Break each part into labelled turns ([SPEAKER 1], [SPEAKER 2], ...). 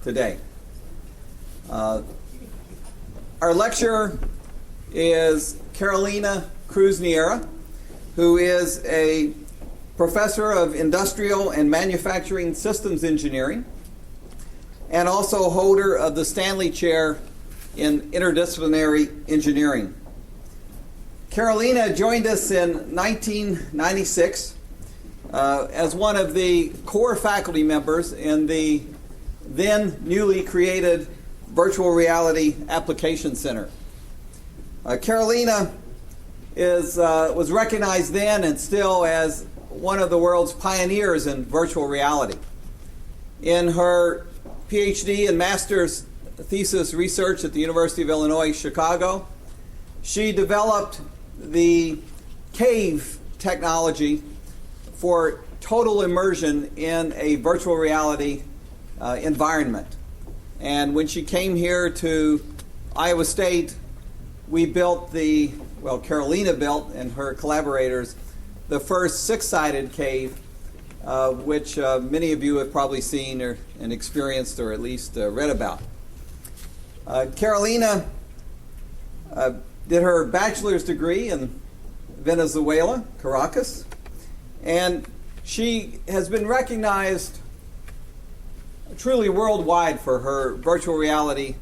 [SPEAKER 1] today. Our lecturer is Carolina Cruz Niera, who is a professor of industrial and manufacturing systems engineering and also holder of the Stanley Chair in interdisciplinary engineering. Carolina joined us in 1996 as one of the core faculty members in the then newly created Virtual Reality Application Center. Carolina was recognized then and still as one of the world's pioneers in virtual reality. In her PhD and master's thesis research at the University of Illinois, Chicago, she developed the CAVE technology for total immersion in a virtual reality environment. And when she came here to Iowa State, we built Carolina built, and her collaborators, the first six-sided cave, which many of you have probably seen and experienced or at least read about. Carolina did her bachelor's degree in Venezuela, Caracas, and she has been recognized truly worldwide for her virtual reality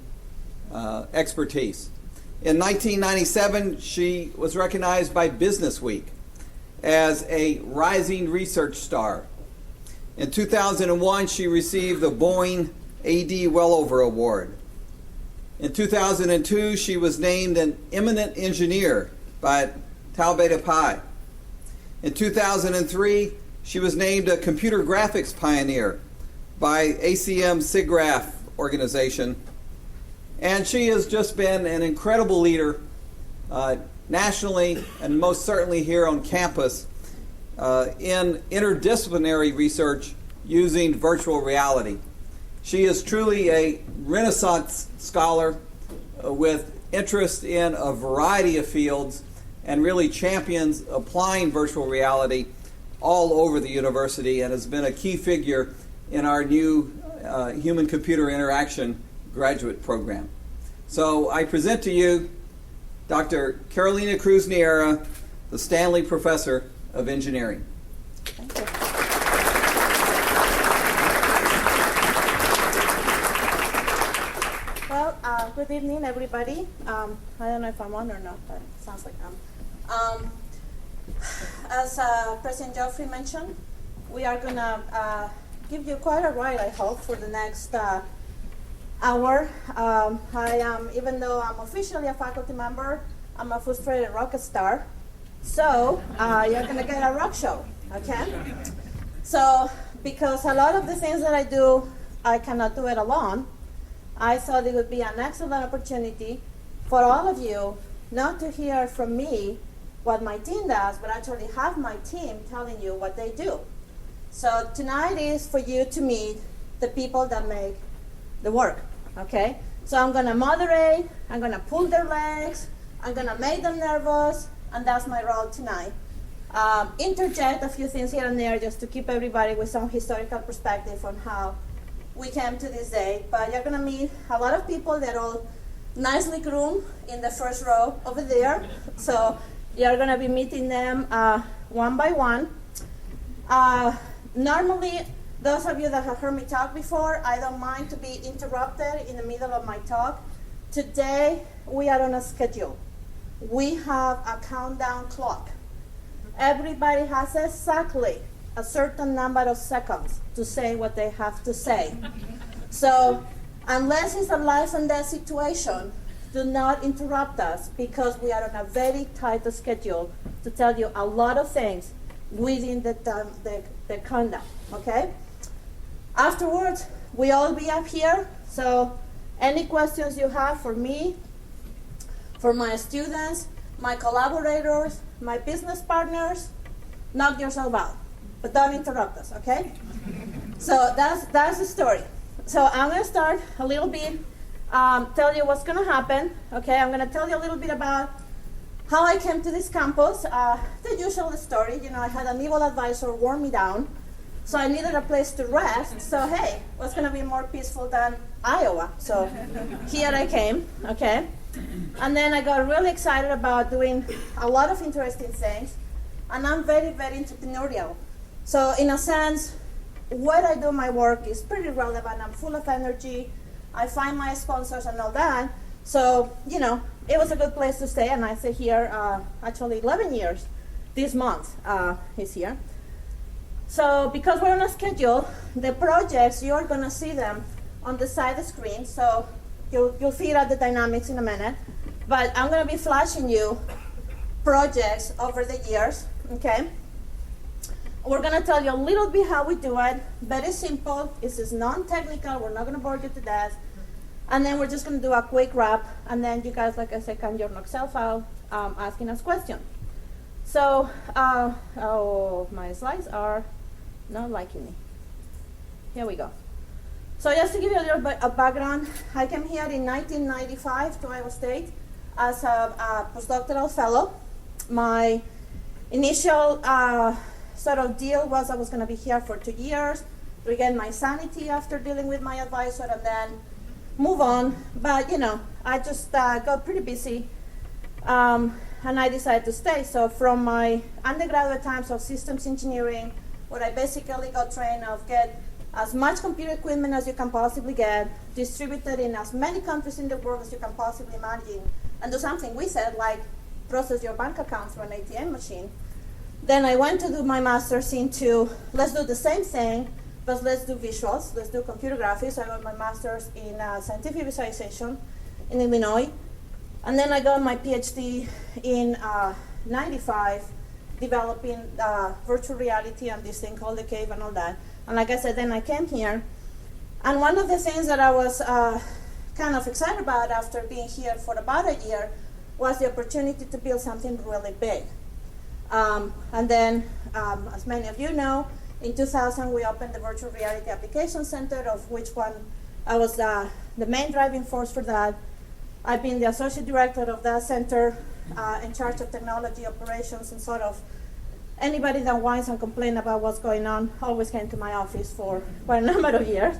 [SPEAKER 1] expertise. In 1997, she was recognized by Business Week as a rising research star. In 2001, she received the Boeing AD Wellover Award. In 2002, she was named an eminent engineer by Tau Beta Pi. In 2003, she was named a computer graphics pioneer by ACM SIGGRAPH organization. And she has just been an incredible leader nationally and most certainly here on campus in interdisciplinary research using virtual reality. She is truly a Renaissance scholar with interest in a variety of fields and really champions applying virtual reality all over the university and has been a key figure in our new human-computer interaction graduate program. So I present to you Dr. Carolina Cruz Niera, the Stanley Professor of Engineering.
[SPEAKER 2] Thank you. Well, good evening, everybody. I don't know if I'm on or not, but it sounds like I'm. As President Geoffrey mentioned, we are going to give you quite a ride, I hope, for the next hour. I am, even though I'm officially a faculty member, I'm a frustrated rocket star. So you're going to get a rock show, okay? So because a lot of the things that I do, I cannot do it alone, I thought it would be an excellent opportunity for all of you not to hear from me what my team does, but actually have my team telling you what they do. So tonight is for you to meet the people that make the work, okay? So I'm going to moderate, I'm going to pull their legs, I'm going to make them nervous, and that's my role tonight. Interject a few things here and there just to keep everybody with some historical perspective on how we came to this day. But you're going to meet a lot of people that are all nicely groomed in the first row over there. So you're going to be meeting them one by one. Normally, those of you that have heard me talk before, I don't mind to be interrupted in the middle of my talk. Today, we are on a schedule. We have a countdown clock. Everybody has exactly a certain number of seconds to say what they have to say. So, unless it's a life and death situation, do not interrupt us because we are on a very tight schedule to tell you a lot of things within the countdown, okay? Afterwards, we all be up here, so any questions you have for me, for my students, my collaborators, my business partners, knock yourself out, but don't interrupt us, okay? So that's the story. So I'm going to start a little bit, tell you what's going to happen, okay? I'm going to tell you a little bit about how I came to this campus. The usual story, I had an evil advisor warn me down. So I needed a place to rest. So hey, what's going to be more peaceful than Iowa? So here I came, okay? And then I got really excited about doing a lot of interesting things. And I'm very, very entrepreneurial. So in a sense, where I do my work is pretty relevant. I'm full of energy. I find my sponsors and all that. So, you know, it was a good place to stay. And I stay here actually 11 years. This month is here. So because we're on a schedule, the projects, you're going to see them on the side of the screen. So you'll figure out the dynamics in a minute. But I'm going to be flashing you projects over the years, okay? We're going to tell you a little bit how we do it. Very simple. This is non-technical. We're not going to bore you to death. And then we're just going to do a quick wrap. And then you guys, like I said, can your yourself out asking us questions. So, oh, my slides are not liking me. Here we go. So just to give you a little bit of background, I came here in 1995 to Iowa State as a postdoctoral fellow. My initial sort of deal was I was going to be here for 2 years, regain my sanity after dealing with my advisor, and then move on. But, you know, I just got pretty busy. And I decided to stay. So from my undergraduate times of systems engineering, where I basically got trained of get as much computer equipment as you can possibly get, distributed in as many countries in the world as you can possibly imagine, and do something we said like process your bank account through an ATM machine. Then I went to do my master's into, let's do the same thing, but let's do visuals, let's do computer graphics. I got my master's in scientific visualization in Illinois. And then I got my PhD in 95, developing virtual reality and this thing called the cave and all that. And like I said, then I came here. And one of the things that I was kind of excited about after being here for about a year was the opportunity to build something really big. And then, as many of you know, in 2000 we opened the Virtual Reality Application Center, of which one I was the main driving force for that. I've been the associate director of that center, in charge of technology operations, and sort of anybody that whines and complains about what's going on always came to my office for quite a number of years.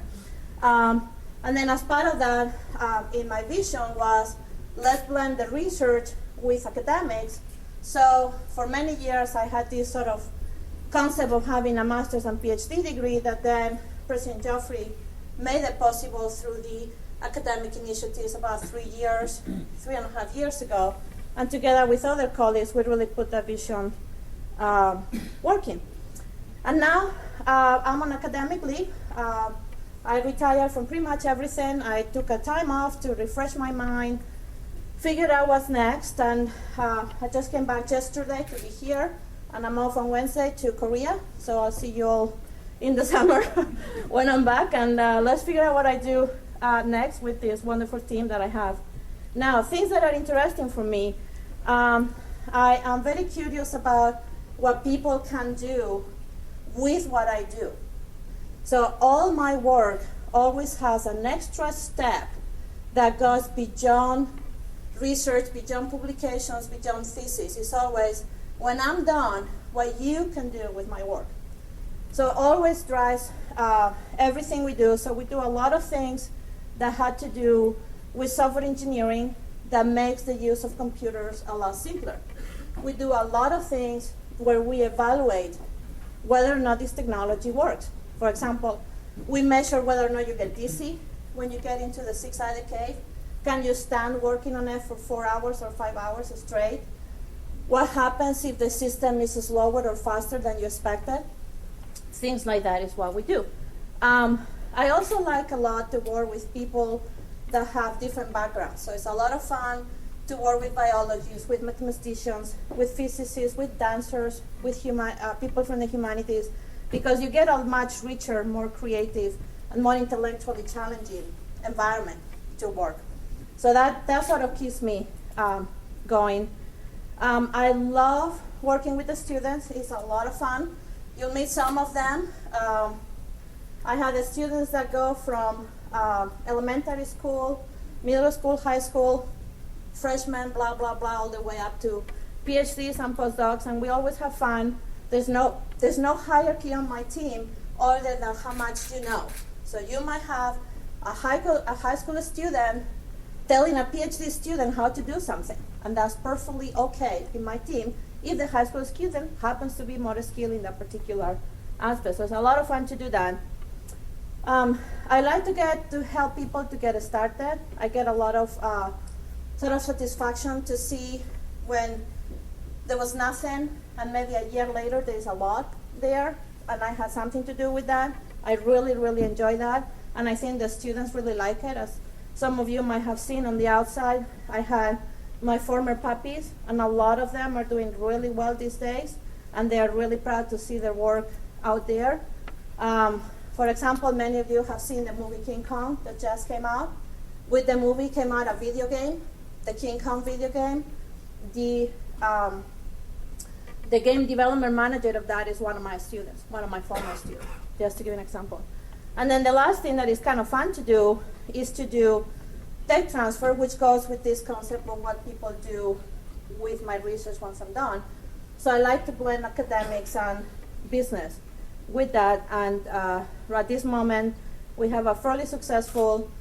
[SPEAKER 2] And then as part of that, in my vision was, let's blend the research with academics. So for many years I had this sort of concept of having a master's and PhD degree that then President Joffrey made it possible through the academic initiatives about 3.5 years ago. And together with other colleagues, we really put that vision working. And now I'm on academic leave. I retired from pretty much everything. I took a time off to refresh my mind, figure out what's next, and I just came back yesterday to be here, and I'm off on Wednesday to Korea. So I'll see you all in the summer when I'm back, and let's figure out what I do next with this wonderful team that I have. Now, things that are interesting for me, I am very curious about what people can do with what I do. So all my work always has an extra step that goes beyond research, beyond publications, beyond thesis. It's always, when I'm done, what you can do with my work. So it always drives everything we do. So we do a lot of things that had to do with software engineering that makes the use of computers a lot simpler. We do a lot of things where we evaluate whether or not this technology works. For example, we measure whether or not you get dizzy when you get into the six-sided cave. Can you stand working on it for 4 hours or 5 hours straight? What happens if the system is slower or faster than you expected? Things like that is what we do. I also like a lot to work with people that have different backgrounds. So it's a lot of fun to work with biologists, with mathematicians, with physicists, with dancers, with people from the humanities, because you get a much richer, more creative, and more intellectually challenging environment to work. So that sort of keeps me going. I love working with the students. It's a lot of fun. You'll meet some of them. I had the students that go from elementary school, middle school, high school, freshmen, blah, blah, blah, all the way up to PhDs and postdocs, and we always have fun. There's no hierarchy on my team. other than how much you know. So you might have a high school student telling a PhD student how to do something, and that's perfectly okay in my team if the high school student happens to be more skilled in that particular aspect. So it's a lot of fun to do that. I like to help people to get started. I get a lot of sort of satisfaction to see when there was nothing and maybe a year later there's a lot there, and I had something to do with that. I really, really enjoy that, and I think the students really like it. As some of you might have seen on the outside, I had my former puppies, and a lot of them are doing really well these days, and they are really proud to see their work out there. For example, many of you have seen the movie King Kong that just came out. With the movie came out a video game, the King Kong video game. The game development manager of that is one of my students, one of my former students, just to give an example. And then the last thing that is kind of fun to do is to do tech transfer, which goes with this concept of what people do with my research once I'm done. So I like to blend academics and business with that. And at this moment, we have a fairly successful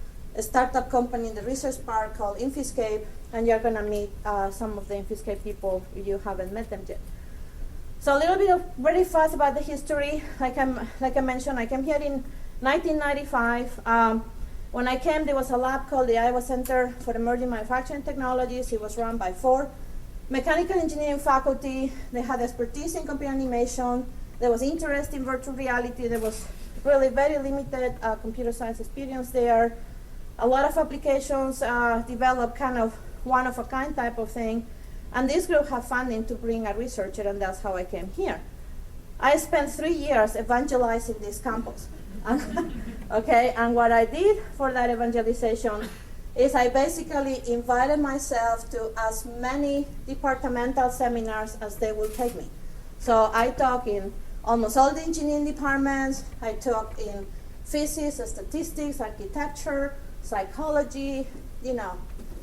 [SPEAKER 2] startup company in the research park called Infiscape, and you're going to meet some of the Infiscape people if you haven't met them yet. So a little bit of very fast about the history. Like I mentioned, I came here in 1995. When I came, there was a lab called the Iowa Center for Emerging Manufacturing Technologies. It was run by 4 mechanical engineering faculty. They had expertise in computer animation. There was interest in virtual reality. There was really very limited computer science experience there. A lot of applications developed kind of one-of-a-kind type of thing. And this group had funding to bring a researcher, and that's how I came here. I spent 3 years evangelizing this campus. Okay, and what I did for that evangelization is I basically invited myself to as many departmental seminars as they would take me. So I talk in almost all the engineering departments. I talk in physics, statistics, architecture, psychology,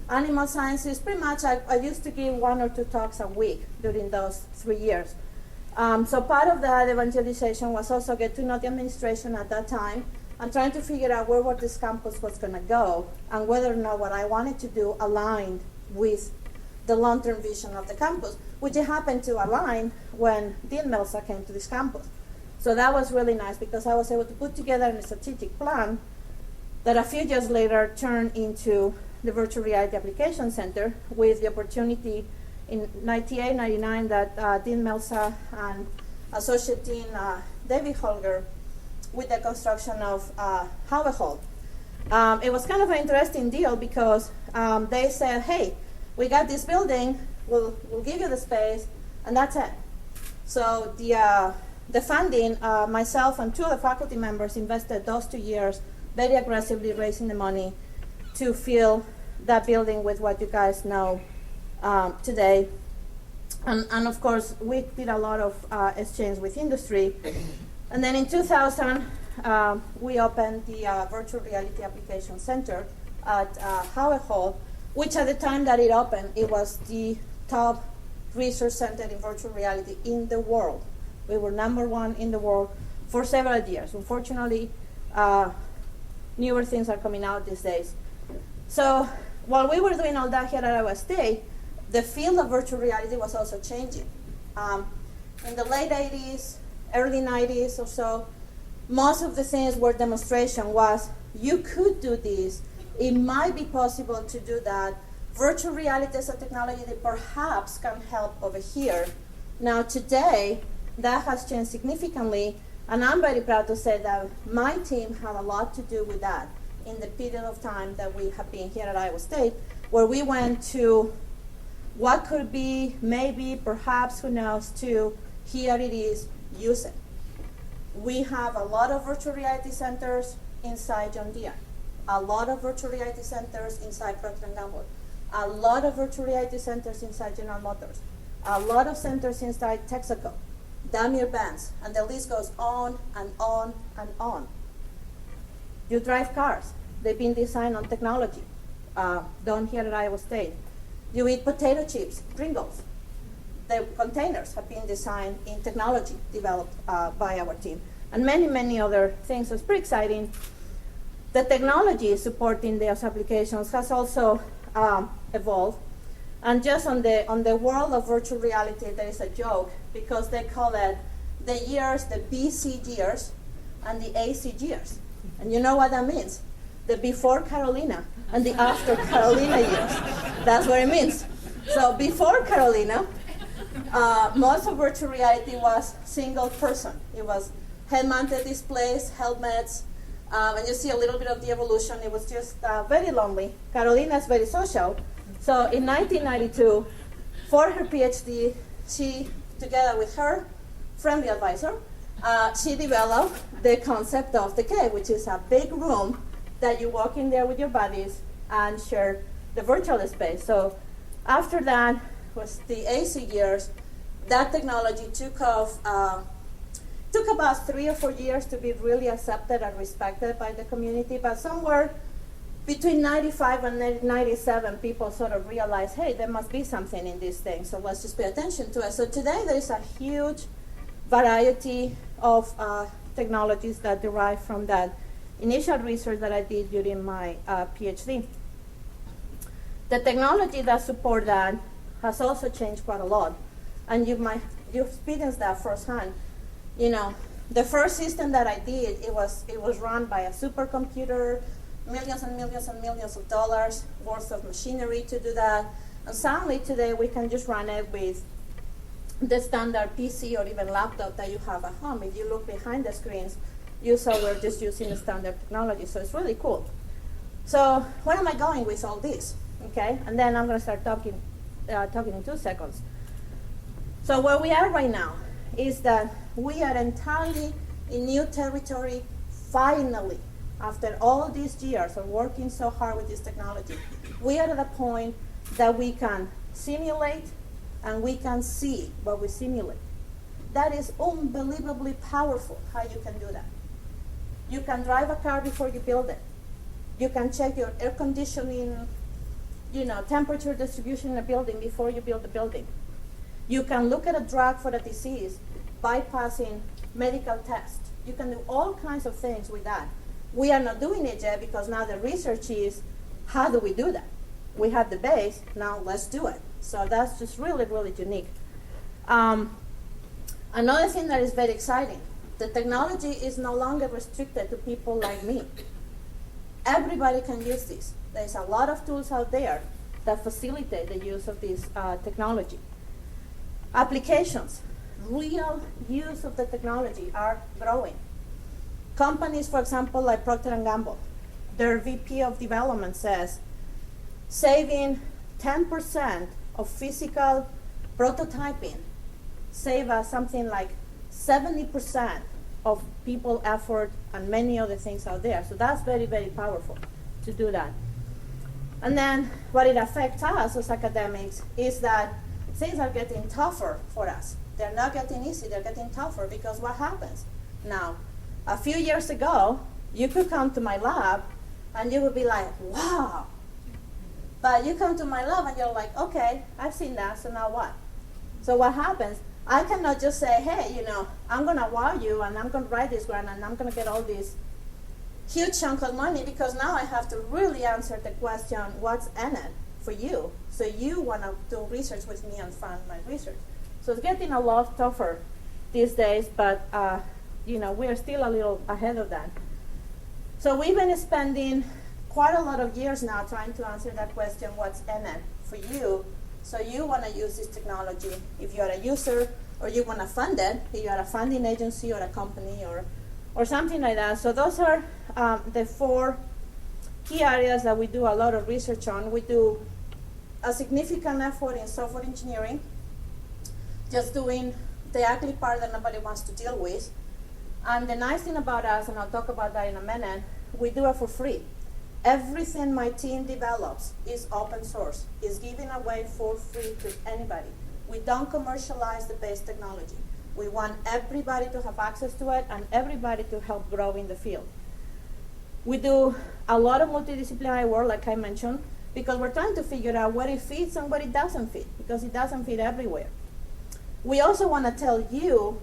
[SPEAKER 2] animal sciences. Pretty much I used to give 1 or 2 talks a week during those 3 years. So part of that evangelization was also get to know the administration at that time and trying to figure out where this campus was going to go and whether or not what I wanted to do aligned with the long-term vision of the campus, which it happened to align when Dean Melza came to this campus. So that was really nice because I was able to put together a strategic plan that a few years later turned into the Virtual Reality Application Center with the opportunity in 98, 99 that Dean Melza and Associate Dean David Holger with the construction of Howard Hall. It was kind of an interesting deal because they said, hey, we got this building, we'll give you the space, and that's it. So the funding, myself and 2 of the faculty members invested those 2 years very aggressively raising the money to fill that building with what you guys know today. And of course, we did a lot of exchange with industry. And then in 2000, we opened the Virtual Reality Application Center at Howard Hall, which at the time that it opened, it was the top research center in virtual reality in the world. We were #1 in the world for several years. Unfortunately, newer things are coming out these days. So while we were doing all that here at Iowa State, the field of virtual reality was also changing. In the late 80s, early 90s or so, most of the things were demonstration was, you could do this, it might be possible to do that. Virtual reality is a technology that perhaps can help over here. Now today, that has changed significantly, and I'm very proud to say that my team had a lot to do with that in the period of time that we have been here at Iowa State, where we went to what could be, maybe, perhaps, who knows, to here it is, use it. We have a lot of virtual reality centers inside John Deere, a lot of virtual reality centers inside Procter & Gamble, a lot of virtual reality centers inside General Motors, a lot of centers inside Texaco, Daimler-Benz, and the list goes on and on and on. You drive cars. They've been designed on technology, done here at Iowa State. You eat potato chips, Pringles. The containers have been designed in technology developed by our team. and many, many other things. So it's pretty exciting. The technology supporting those applications has also evolved. And just on the world of virtual reality, there is a joke because they call it the years, the BC years, and the AC years. And you know what that means? The before Carolina and the after Carolina years. That's what it means. So before Carolina, most of virtual reality was single person. It was head-mounted displays, helmets, and you see a little bit of the evolution. It was just very lonely. Carolina is very social. So in 1992, for her PhD, she, together with her friendly advisor, she developed the concept of the cave, which is a big room that you walk in there with your buddies and share the virtual space. So after that was the AC years. That technology took off. Took about 3 or 4 years to be really accepted and respected by the community, but somewhere between 95 and 97, people sort of realized, hey, there must be something in this thing, so let's just pay attention to it. So today there is a huge variety of technologies that derive from that initial research that I did during my PhD. The technology that support that has also changed quite a lot, and you've experienced that firsthand. You know, the first system that I did, it was run by a supercomputer, millions and millions and millions of dollars worth of machinery to do that. And suddenly today we can just run it with the standard PC or even laptop that you have at home. If you look behind the screens, you saw we're just using the standard technology. So it's really cool. So where am I going with all this? Okay, and then I'm going to start talking in 2 seconds. So where we are right now is that we are entirely in new territory, finally, after all these years of working so hard with this technology. We are at a point that we can simulate and we can see what we simulate. That is unbelievably powerful, how you can do that. You can drive a car before you build it. You can check your air conditioning, temperature distribution in a building before you build the building. You can look at a drug for a disease, bypassing medical tests. You can do all kinds of things with that. We are not doing it yet because now the research is, how do we do that? We have the base, now let's do it. So that's just really, really unique. Another thing that is very exciting, the technology is no longer restricted to people like me. Everybody can use this. There's a lot of tools out there that facilitate the use of this technology. Applications, real use of the technology are growing. Companies, for example, like Procter & Gamble, their VP of development says, saving 10% of physical prototyping save us something like 70% of people effort and many other things out there. So that's very, very powerful to do that. And then what it affects us as academics is that things are getting tougher for us. They're not getting easy, they're getting tougher because what happens? Now, a few years ago, you could come to my lab and you would be like, wow. But you come to my lab and you're like, okay, I've seen that, so now what? So what happens? I cannot just say, hey, I'm going to wow you and I'm going to write this grant and I'm going to get all this huge chunk of money because now I have to really answer the question, what's in it for you? So you want to do research with me and fund my research. So it's getting a lot tougher these days, but we're still a little ahead of that. So we've been spending quite a lot of years now trying to answer that question, what's in it for you? So you want to use this technology if you're a user or you want to fund it, if you're a funding agency or a company or something like that. So those are the 4 key areas that we do a lot of research on. We do a significant effort in software engineering, just doing the ugly part that nobody wants to deal with. And the nice thing about us, and I'll talk about that in a minute, we do it for free. Everything my team develops is open source, is given away for free to anybody. We don't commercialize the base technology. We want everybody to have access to it and everybody to help grow in the field. We do a lot of multidisciplinary work, like I mentioned, because we're trying to figure out where it fits and where it doesn't fit, because it doesn't fit everywhere. We also want to tell you,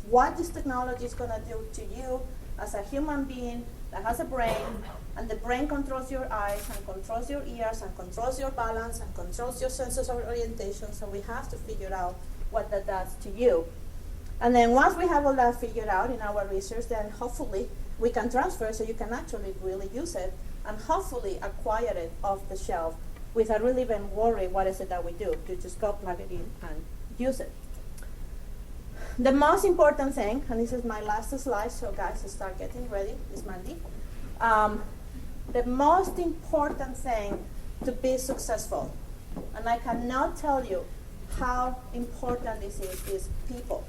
[SPEAKER 2] what this technology is going to do to you as a human being that has a brain, and the brain controls your eyes and controls your ears and controls your balance and controls your senses of orientation. So we have to figure out what that does to you. And then once we have all that figured out in our research, then hopefully we can transfer so you can actually really use it and hopefully acquire it off the shelf without really even worry what is it that we do. You just go plug it in and use it. The most important thing, and this is my last slide, so guys, start getting ready, Miss Mandy. The most important thing to be successful, and I cannot tell you how important this is people.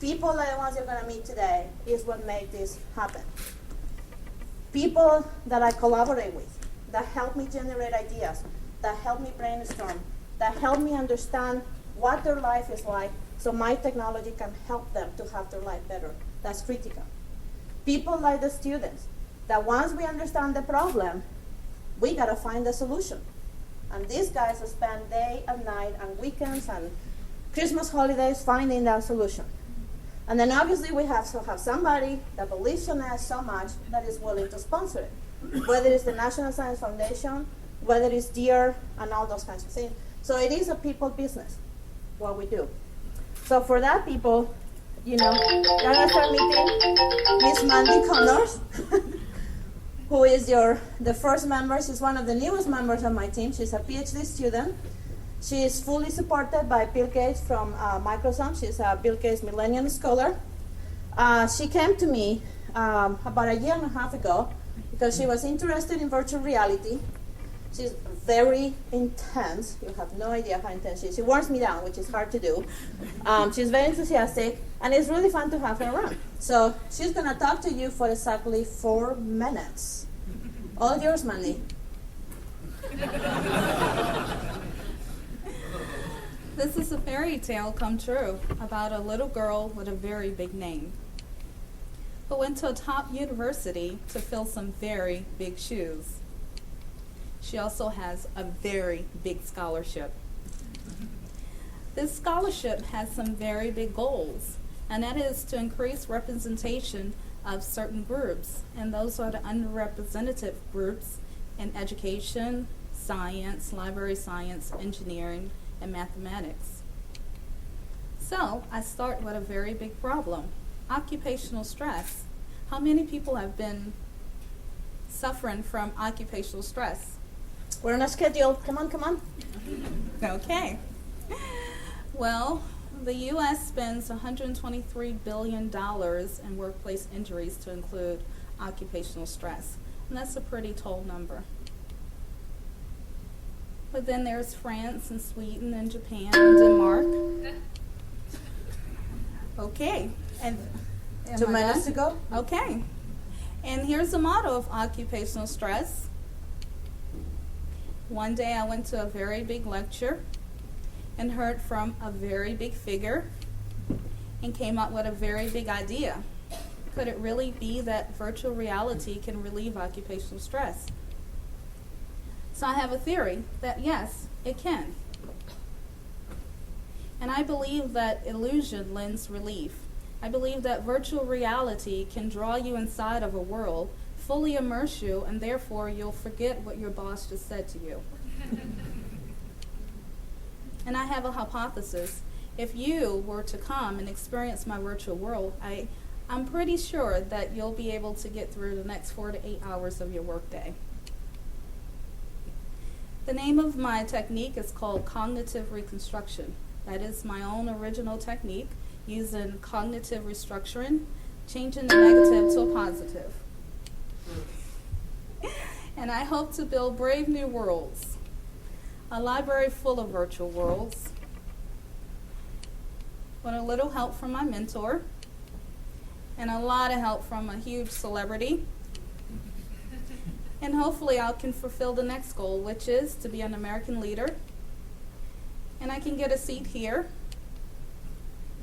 [SPEAKER 2] People like the ones you're going to meet today is what made this happen. People that I collaborate with, that help me generate ideas, that help me brainstorm, that help me understand what their life is like so my technology can help them to have their life better. That's critical. People like the students, that once we understand the problem, we got to find the solution. And these guys spend day and night and weekends and Christmas holidays finding that solution. And then obviously we have to have somebody that believes in us so much that is willing to sponsor it, whether it's the National Science Foundation, whether it's DEAR, and all those kinds of things. So it is a people business, what we do. So for that, people, you're going to start meeting Miss Mandy Connors, who is the first member. She's one of the newest members of my team. She's a PhD student. She is fully supported by Bill Gates from Microsoft. She's a Bill Gates Millennium Scholar. She came to me about a year and a half ago because she was interested in virtual reality. She's very intense. You have no idea how intense she is. She wears me down, which is hard to do. She's very enthusiastic, and it's really fun to have her around. So she's going to talk to you for exactly 4 minutes. All yours, Mandy.
[SPEAKER 3] This is a fairy tale come true about a little girl with a very big name who went to a top university to fill some very big shoes. She also has a very big scholarship. This scholarship has some very big goals, and that is to increase representation of certain groups, and those are the underrepresented groups in education, science, library science, engineering, and mathematics. So I start with a very big problem, occupational stress. How many people have been suffering from occupational stress?
[SPEAKER 2] We're on a schedule. Come on.
[SPEAKER 3] Okay. Well, the U.S. spends $123 billion in workplace injuries to include occupational stress. And that's a pretty tall number. But then there's France and Sweden and Japan and Denmark. Okay. And
[SPEAKER 2] 2 minutes to go.
[SPEAKER 3] Okay. And here's the motto of occupational stress. One day I went to a very big lecture and heard from a very big figure and came up with a very big idea. Could it really be that virtual reality can relieve occupational stress? So I have a theory that yes, it can. And I believe that illusion lends relief. I believe that virtual reality can draw you inside of a world, fully immerse you, and therefore you'll forget what your boss just said to you. And I have a hypothesis. If you were to come and experience my virtual world, I'm pretty sure that you'll be able to get through the next 4 to 8 hours of your workday. The name of my technique is called cognitive reconstruction. That is my own original technique using cognitive restructuring, changing the negative to a positive. And I hope to build brave new worlds, a library full of virtual worlds, with a little help from my mentor, and a lot of help from a huge celebrity. And hopefully I can fulfill the next goal, which is to be an American leader. And I can get a seat here,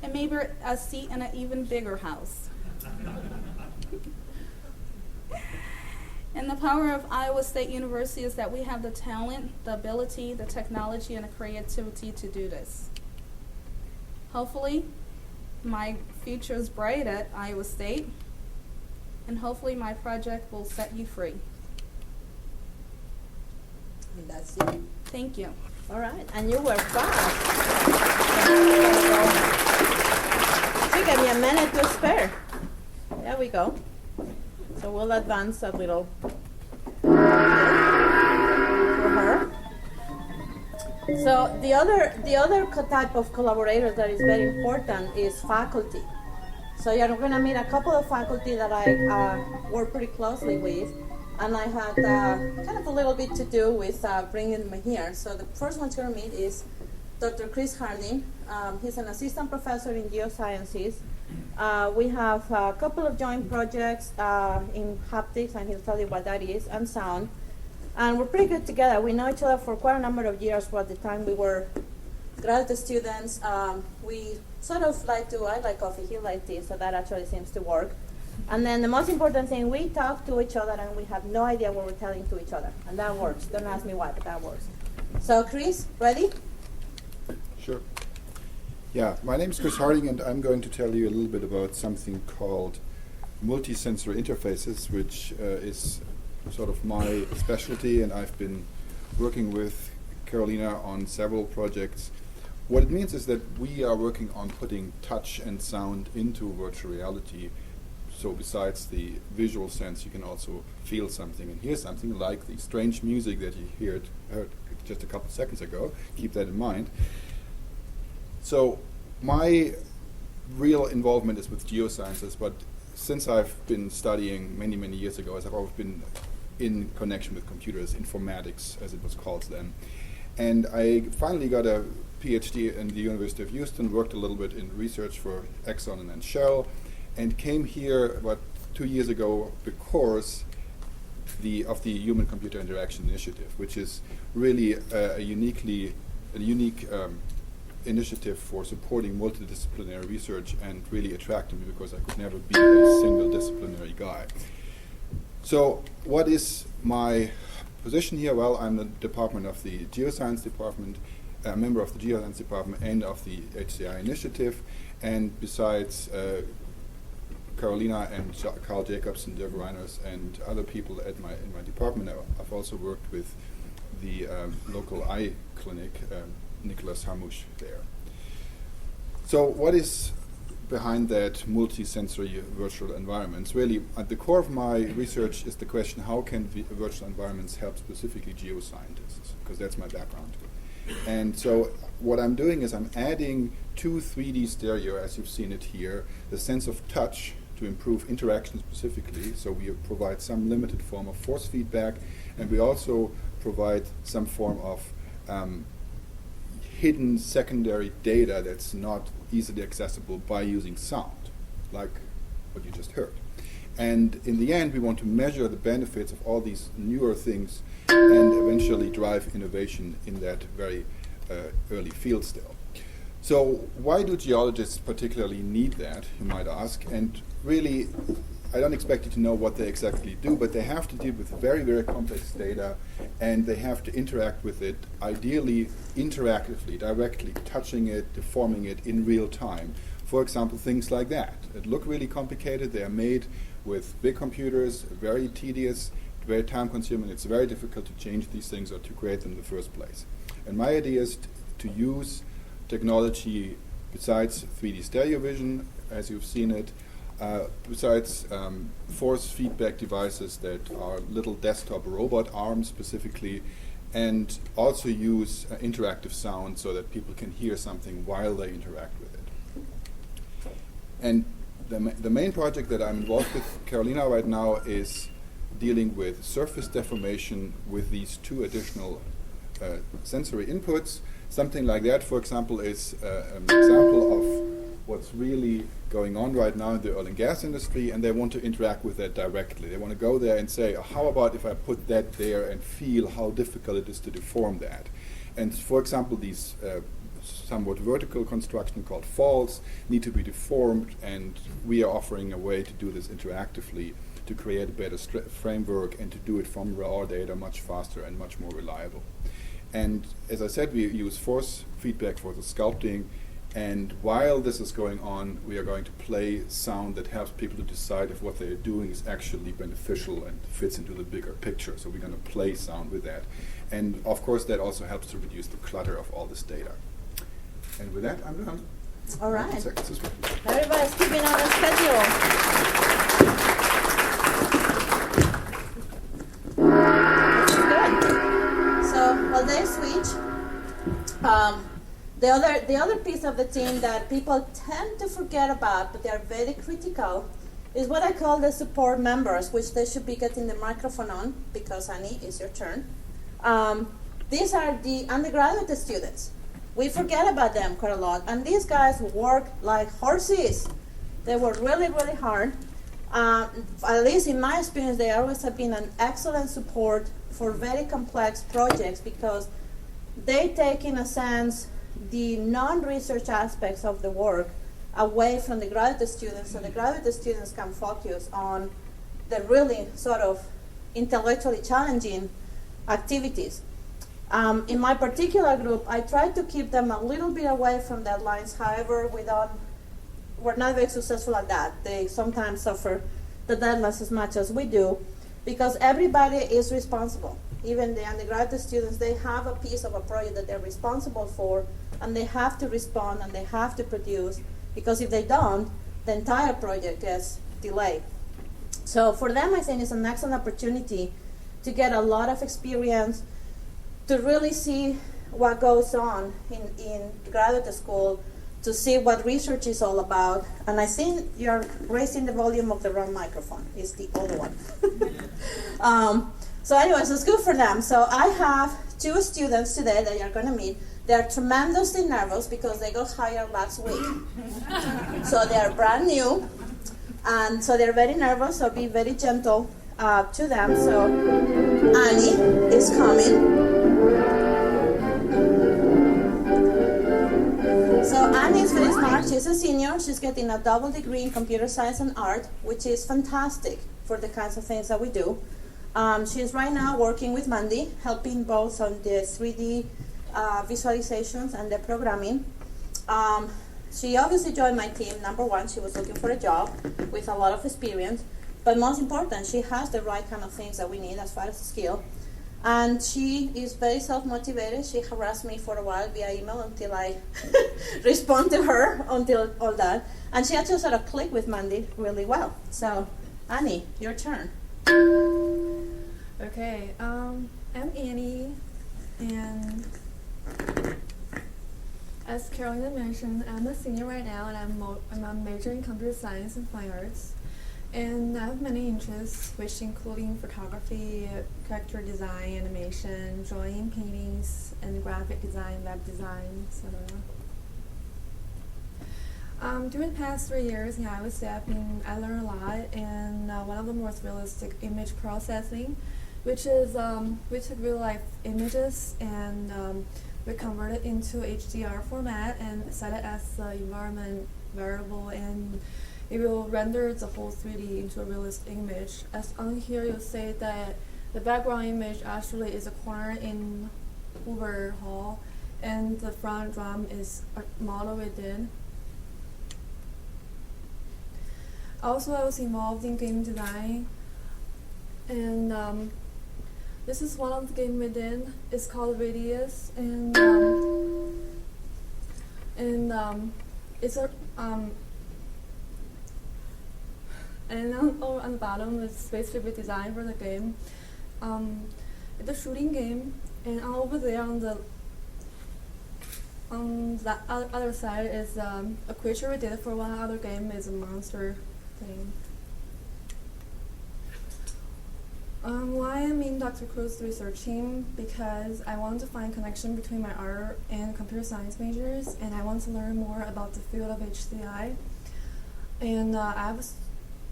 [SPEAKER 3] and maybe a seat in an even bigger house. And the power of Iowa State University is that we have the talent, the ability, the technology, and the creativity to do this. Hopefully, my future is bright at Iowa State, and hopefully my project will set you free.
[SPEAKER 2] And that's it.
[SPEAKER 3] Thank you.
[SPEAKER 2] All right, and you were fast. You gave me a minute to spare. There we go. So we'll advance a little for her. So the other type of collaborators that is very important is faculty. So you're going to meet a couple of faculty that I work pretty closely with, and I had kind of a little bit to do with bringing them here. So the first one you're going to meet is Dr. Chris Harding. He's an assistant professor in geosciences. We have a couple of joint projects in haptics, and he'll tell you what that is, and sound. And we're pretty good together. We know each other for quite a number of years. By the time we were graduate students, we sort of I like coffee, he liked tea, so that actually seems to work. And then the most important thing, we talk to each other and we have no idea what we're telling to each other. And that works. Don't ask me why, but that works. So Chris, ready?
[SPEAKER 4] Sure. Yeah, my name is Chris Harding, and I'm going to tell you a little bit about something called multisensory interfaces, which is sort of my specialty, and I've been working with Carolina on several projects. What it means is that we are working on putting touch and sound into virtual reality. So besides the visual sense, you can also feel something and hear something, like the strange music that you heard just a couple seconds ago. Keep that in mind. So my real involvement is with geosciences, but since I've been studying many, many years ago, I've always been in connection with computers, informatics as it was called then. And I finally got a PhD in the University of Houston, worked a little bit in research for Exxon and then Shell, and came here about 2 years ago because of the Human Computer Interaction Initiative, which is really a unique initiative for supporting multidisciplinary research, and really attracted me because I could never be a single disciplinary guy. So what is my position here? Well, I'm the department of the Geoscience Department, a member of the Geoscience Department and of the HCI initiative, and besides Carolina and Carl Jacobson, Dirk Reiners, and other people in my department, I've also worked with the local eye clinic, Nicholas Hamush there. So what is behind that multi-sensory virtual environments? Really, at the core of my research is the question, how can virtual environments help specifically geoscientists? Because that's my background. And so what I'm doing is I'm adding to 3D stereo, as you've seen it here, the sense of touch to improve interaction specifically. So we provide some limited form of force feedback, and we also provide some form of hidden secondary data that's not easily accessible by using sound, like what you just heard. And in the end, we want to measure the benefits of all these newer things and eventually drive innovation in that very early field still. So why do geologists particularly need that, you might ask? And really, I don't expect you to know what they exactly do, but they have to deal with very, very complex data, and they have to interact with it, ideally interactively, directly, touching it, deforming it in real time. For example, things like that. It look really complicated. They are made with big computers, very tedious, very time-consuming. It's very difficult to change these things or to create them in the first place. And my idea is to use technology besides 3D stereo vision, as you've seen it, besides force feedback devices that are little desktop robot arms specifically, and also use interactive sound so that people can hear something while they interact with it. And the main project that I'm involved with Carolina right now is dealing with surface deformation with these two additional sensory inputs. Something like that, for example, is an example of what's really going on right now in the oil and gas industry, and they want to interact with that directly. They want to go there and say, how about if I put that there and feel how difficult it is to deform that? And for example, these somewhat vertical construction called falls need to be deformed, and we are offering a way to do this interactively to create a better framework and to do it from raw data much faster and much more reliable. And as I said, we use force feedback for the sculpting, And while this is going on, we are going to play sound that helps people to decide if what they're doing is actually beneficial and fits into the bigger picture. So we're going to play sound with that. And of course, that also helps to reduce the clutter of all this data. And with that, I'm done.
[SPEAKER 2] All right.
[SPEAKER 4] Seconds as well.
[SPEAKER 2] Everybody's keeping on the schedule. This is good. So while they switch, the other piece of the team that people tend to forget about, but they are very critical, is what I call the support members, which they should be getting the microphone on, because Annie, it's your turn. These are the undergraduate students. We forget about them quite a lot, and these guys work like horses. They work really, really hard. At least in my experience, they always have been an excellent support for very complex projects, because they take, in a sense, the non-research aspects of the work away from the graduate students, so the graduate students can focus on the really sort of intellectually challenging activities. In my particular group, I try to keep them a little bit away from deadlines. However, we're not very successful at that. They sometimes suffer the deadlines as much as we do, because everybody is responsible. Even the undergraduate students, they have a piece of a project that they're responsible for, and they have to respond and they have to produce, because if they don't, the entire project gets delayed. So for them, I think it's an excellent opportunity to get a lot of experience, to really see what goes on in graduate school, to see what research is all about. And I think you're raising the volume of the wrong microphone. It's the other one. So anyways, it's good for them. So I have 2 students today that you're going to meet. They're tremendously nervous because they got hired last week. So they're brand new, and so they're very nervous, so be very gentle to them. So Annie is coming. So Annie is very smart. She's a senior. She's getting a double degree in computer science and art, which is fantastic for the kinds of things that we do. She's right now working with Mandy, helping both on the 3D visualizations and the programming. She obviously joined my team. Number one, she was looking for a job with a lot of experience. But most important, she has the right kind of things that we need as far as skill. And she is very self-motivated. She harassed me for a while via email until I respond to her until all that. And she actually sort of clicked with Mandy really well. So, Annie, your turn.
[SPEAKER 5] Okay, I'm Annie, and as Carolina mentioned, I'm a senior right now, and I'm majoring in computer science and fine arts. And I have many interests, which including photography, character design, animation, drawing, paintings, and graphic design, web design, etc. During the past 3 years in Iowa State, I learned a lot, and one of them was realistic image processing, which is we took real life images and we converted it into HDR format and set it as the environment variable, and it will render the whole 3D into a realistic image. As on here, you'll see that the background image actually is a corner in Hoover Hall, and the front drum is a model we did. Also, I was involved in game design, and this is one of the games we did. It's called Radius, and it's a and on the bottom is specific design for the game. It's a shooting game, and over there on the other side is a creature we did for one other game. Is a monster thing. Why I'm in Dr. Cruz's research team? Because I want to find connection between my art and computer science majors, and I want to learn more about the field of HCI. And I have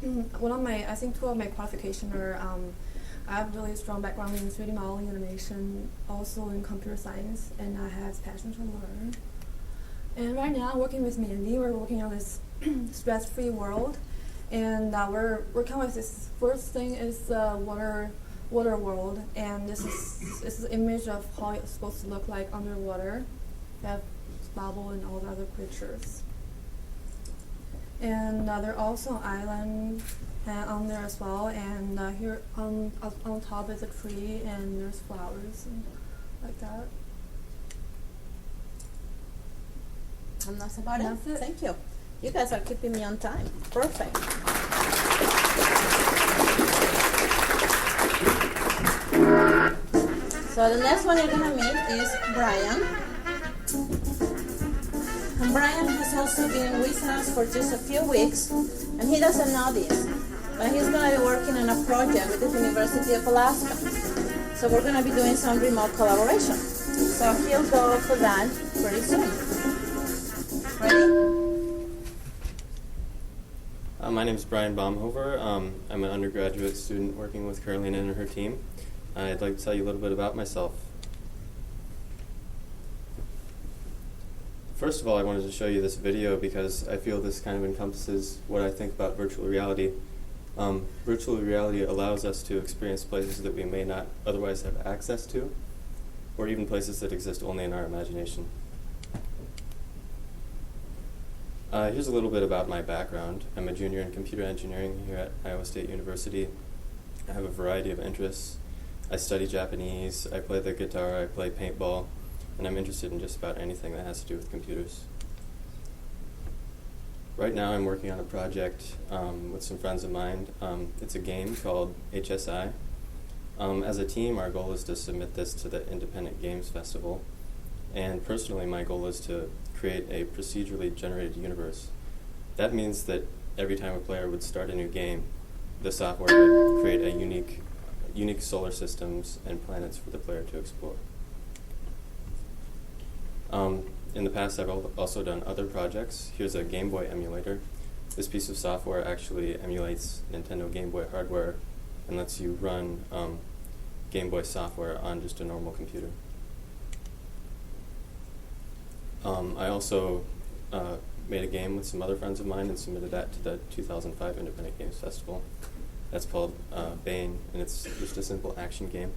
[SPEAKER 5] I think two of my qualifications are I have really strong background in 3D modeling, animation, also in computer science, and I have passion to learn. And right now, working with Mandy, we're working on this stress-free world. And we're working with this first thing is the water world, and this is an image of how it's supposed to look like underwater. We have Bubble and all the other creatures. And there are also island on there as well, and here on top is a tree, and there's flowers and like that.
[SPEAKER 2] And that's about
[SPEAKER 5] That's it.
[SPEAKER 2] Thank you. You guys are keeping me on time. Perfect. So the next one you're gonna meet is Brian. And Brian has also been with us for just a few weeks, and he doesn't know this, but he's gonna be working on a project with the University of Alaska. So we're gonna be doing some remote collaboration. So he'll go for that pretty soon. Ready?
[SPEAKER 6] My name is Brian Baumhover. I'm an undergraduate student working with Carolina and her team. I'd like to tell you a little bit about myself. First of all, I wanted to show you this video because I feel this kind of encompasses what I think about virtual reality. Virtual reality allows us to experience places that we may not otherwise have access to, or even places that exist only in our imagination. Here's a little bit about my background. I'm a junior in computer engineering here at Iowa State University. I have a variety of interests. I study Japanese, I play the guitar, I play paintball, and I'm interested in just about anything that has to do with computers. Right now I'm working on a project with some friends of mine. It's a game called HSI. As a team, our goal is to submit this to the Independent Games Festival. And personally, my goal is to create a procedurally generated universe. That means that every time a player would start a new game, the software would create a unique solar systems and planets for the player to explore. In the past, I've also done other projects. Here's a Game Boy emulator. This piece of software actually emulates Nintendo Game Boy hardware and lets you run Game Boy software on just a normal computer. I also made a game with some other friends of mine and submitted that to the 2005 Independent Games Festival. That's called Bane, and it's just a simple action game.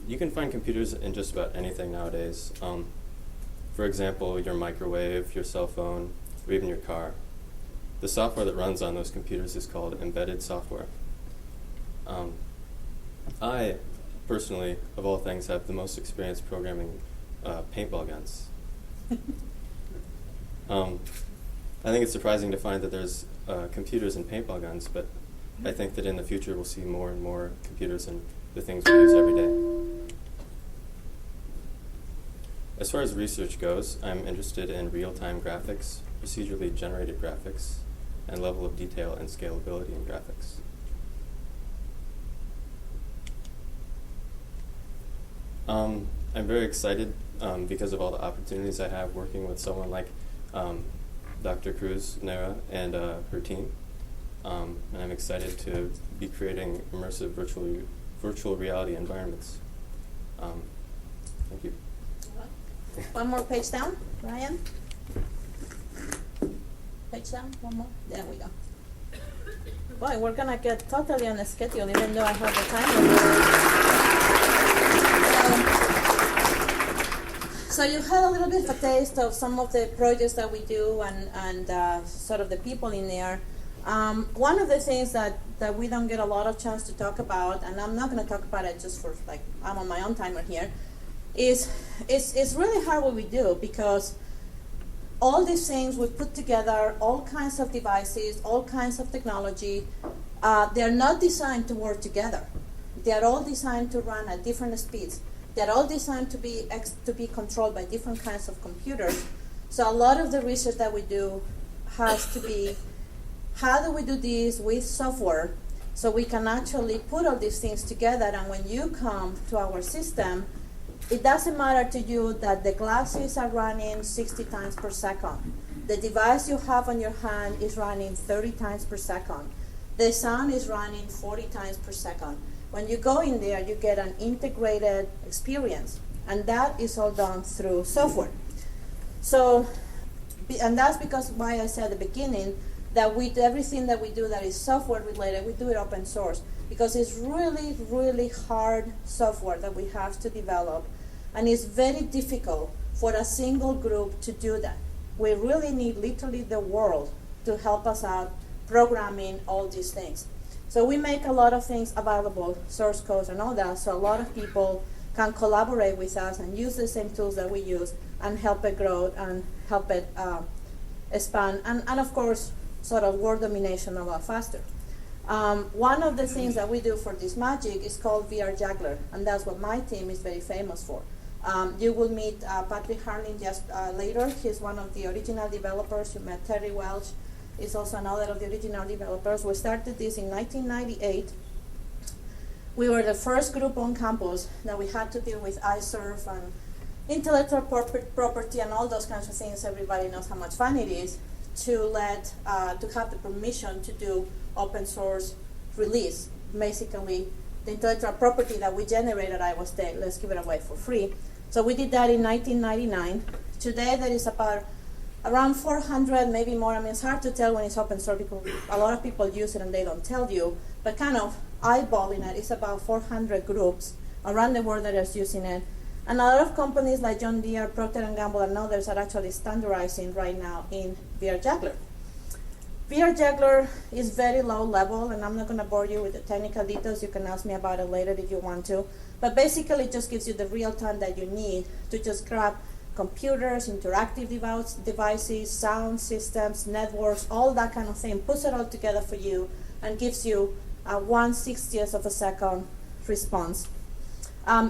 [SPEAKER 6] You can find computers in just about anything nowadays. For example, your microwave, your cell phone, or even your car. The software that runs on those computers is called embedded software. I personally, of all things, have the most experience programming paintball guns. I think it's surprising to find that there's computers in paintball guns, but I think that in the future we'll see more and more computers in the things we use every day. As far as research goes, I'm interested in real-time graphics, procedurally generated graphics, and level of detail and scalability in graphics. I'm very excited because of all the opportunities I have working with someone like Dr. Cruz Nera and her team. And I'm excited to be creating immersive virtual reality environments. Thank you.
[SPEAKER 2] One more page down, Ryan. Page down, one more. There we go. Boy, we're gonna get totally on a schedule, even though I have the time. So you had a little bit of a taste of some of the projects that we do and sort of the people in there. One of the things that we don't get a lot of chance to talk about, and I'm not going to talk about it just for like I'm on my own timer here, is it's really hard what we do, because all these things we put together, all kinds of devices, all kinds of technology, they're not designed to work together. They're all designed to run at different speeds. They're all designed to be controlled by different kinds of computers. So a lot of the research that we do has to be, how do we do this with software so we can actually put all these things together, and when you come to our system, it doesn't matter to you that the glasses are running 60 times per second. The device you have on your hand is running 30 times per second. The sound is running 40 times per second. When you go in there, you get an integrated experience, and that is all done through software. So, and that's because why I said at the beginning that we do everything that we do that is software related, we do it open source, because it's really, really hard software that we have to develop And it's very difficult for a single group to do that. We really need literally the world to help us out programming all these things. So we make a lot of things available, source codes and all that, so a lot of people can collaborate with us and use the same tools that we use and help it grow and help it expand. And of course, sort of world domination a lot faster. One of the things that we do for this magic is called VR Juggler, and that's what my team is very famous for. You will meet Patrick Harling just later. He's one of the original developers. You met Terry Welch. He's also another of the original developers. We started this in 1998. We were the first group on campus that we had to deal with iSurf and intellectual property and all those kinds of things. Everybody knows how much fun it is to have the permission to do open source release. Basically, the intellectual property that we generated at Iowa State, let's give it away for free. So we did that in 1999. Today there is about around 400, maybe more. I mean, it's hard to tell when it's open source because a lot of people use it and they don't tell you, but kind of eyeballing it, it's about 400 groups around the world that are using it. And a lot of companies like John Deere, Procter & Gamble, and others are actually standardizing right now in VR Juggler. VR Juggler is very low level, and I'm not going to bore you with the technical details. You can ask me about it later if you want to. But basically, it just gives you the real time that you need to just grab computers, interactive devices, sound systems, networks, all that kind of thing, puts it all together for you, and gives you a 1/60th of a second response.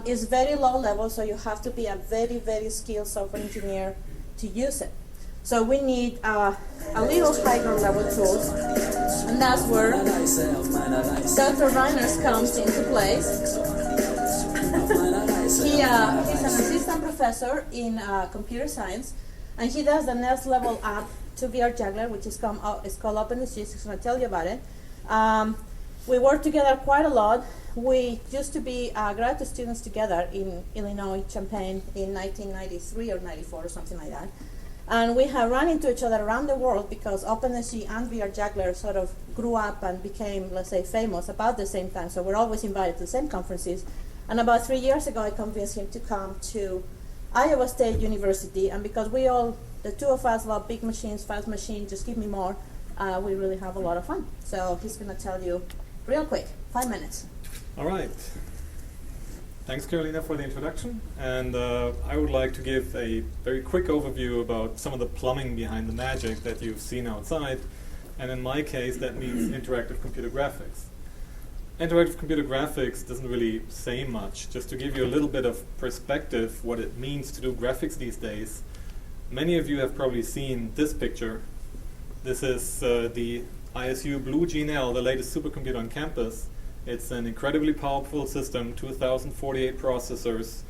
[SPEAKER 2] It's very low level, so you have to be a very, very skilled software engineer to use it. So we need a little higher level tools, and that's where Dr. Reiners comes into place. He's an assistant professor in computer science, and he does the next level up to VR Juggler, which is called OpenSG. He's going to tell you about it. We work together quite a lot. We used to be graduate students together in Illinois, Champaign, in 1993 or 94 or something like that. And we have run into each other around the world because OpenSG and VR Juggler sort of grew up and became, let's say, famous about the same time. So we're always invited to the same conferences. And about 3 years ago, I convinced him to come to Iowa State University. And because the two of us love big machines, fast machines, just give me more, we really have a lot of fun. So he's going to tell you real quick, 5 minutes.
[SPEAKER 7] All right. Thanks, Carolina, for the introduction. And I would like to give a very quick overview about some of the plumbing behind the magic that you've seen outside. And in my case, that means interactive computer graphics. Interactive computer graphics doesn't really say much. Just to give you a little bit of perspective what it means to do graphics these days, many of you have probably seen this picture. This is the ISU Blue GNL, the latest supercomputer on campus. It's an incredibly powerful system, 2048 processors,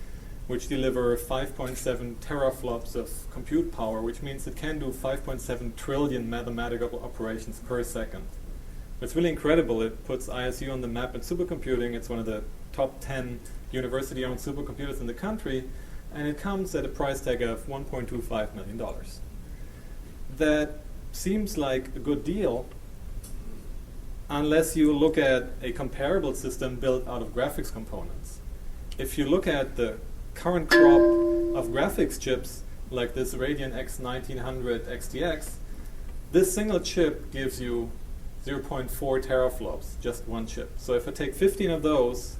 [SPEAKER 7] which deliver 5.7 teraflops of compute power, which means it can do 5.7 trillion mathematical operations per second. It's really incredible. It puts ISU on the map in supercomputing. It's one of the top 10 university-owned supercomputers in the country, and it comes at a price tag of $1.25 million. That seems like a good deal, unless you look at a comparable system built out of graphics components. If you look at the current crop of graphics chips, like this Radeon X1900 XTX, this single chip gives you 0.4 teraflops, just one chip. So if I take 15 of those,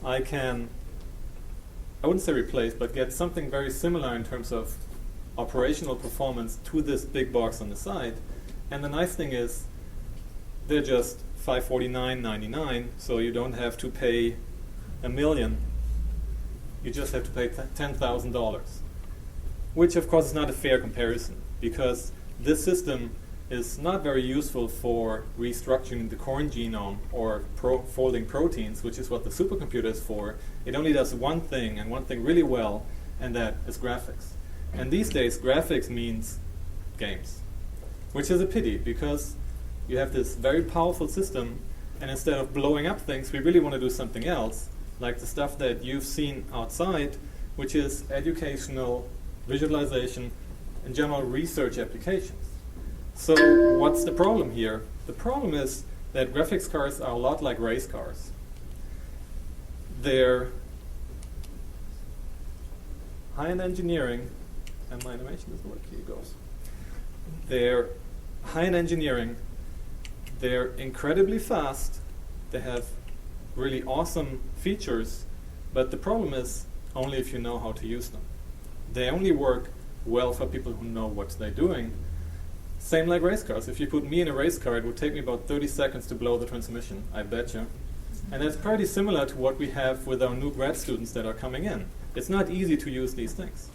[SPEAKER 7] I wouldn't say replace, but get something very similar in terms of operational performance to this big box on the side. And the nice thing is, they're just $549.99, so you don't have to pay $1 million. You just have to pay $10,000, which of course is not a fair comparison, because this system is not very useful for restructuring the corn genome or folding proteins, which is what the supercomputer is for. It only does one thing, and one thing really well, and that is graphics. And these days, graphics means games, which is a pity, because you have this very powerful system, and instead of blowing up things, we really want to do something else, like the stuff that you've seen outside, which is educational, visualization, and general research applications. So what's the problem here? The problem is that graphics cards are a lot like race cars. They're high-end engineering, and my animation doesn't work, here it goes. They're high-end engineering, they're incredibly fast, they have really awesome features, but the problem is only if you know how to use them. They only work well for people who know what they're doing. Same like race cars. If you put me in a race car, it would take me about 30 seconds to blow the transmission, I bet you. And that's pretty similar to what we have with our new grad students that are coming in. It's not easy to use these things.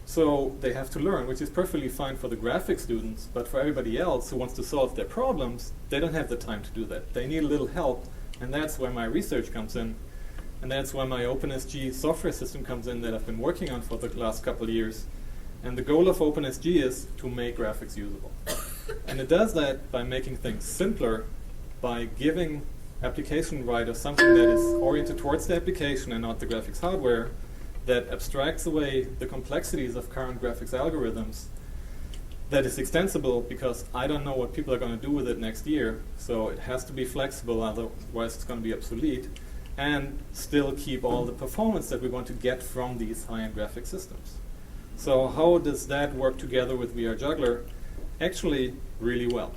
[SPEAKER 7] So they have to learn, which is perfectly fine for the graphic students, but for everybody else who wants to solve their problems, they don't have the time to do that. They need a little help, and that's where my research comes in. And that's where my OpenSG software system comes in that I've been working on for the last couple of years. And the goal of OpenSG is to make graphics usable. And it does that by making things simpler, by giving application writers something that is oriented towards the application and not the graphics hardware, that abstracts away the complexities of current graphics algorithms, that is extensible because I don't know what people are going to do with it next year, so it has to be flexible, otherwise it's going to be obsolete, and still keep all the performance that we want to get from these high-end graphic systems. So how does that work together with VR Juggler? Actually, really well.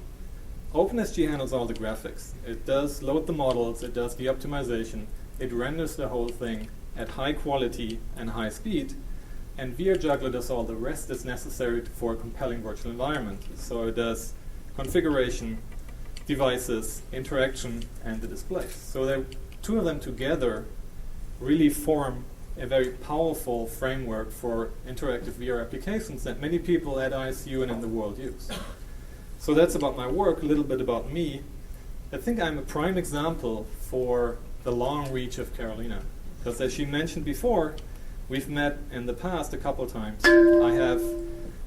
[SPEAKER 7] OpenSG handles all the graphics. It does load the models, it does the optimization, it renders the whole thing at high quality and high speed, and VR Juggler does all the rest that's necessary for a compelling virtual environment. So it does configuration, devices, interaction, and the displays. So the two of them together really form a very powerful framework for interactive VR applications that many people at ISU and in the world use. So that's about my work, a little bit about me. I think I'm a prime example for the long reach of Carolina, because as she mentioned before, we've met in the past a couple of times. I have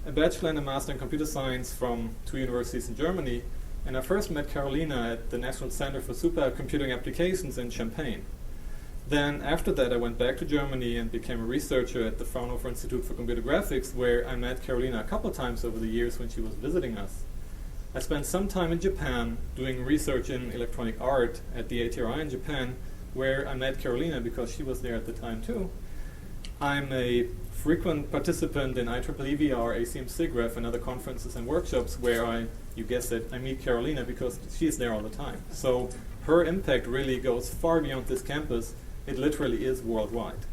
[SPEAKER 7] a bachelor and a master in computer science from 2 universities in Germany, and I first met Carolina at the National Center for Supercomputing Applications in Champaign. Then after that I went back to Germany and became a researcher at the Fraunhofer Institute for Computer Graphics, where I met Carolina a couple of times over the years when she was visiting us. I spent some time in Japan doing research in electronic art at the ATRI in Japan, where I met Carolina because she was there at the time too. I'm a frequent participant in IEEE VR, ACM SIGGRAPH, and other conferences and workshops where you guessed it, I meet Carolina because she's there all the time. So her impact really goes far beyond this campus. It literally is worldwide.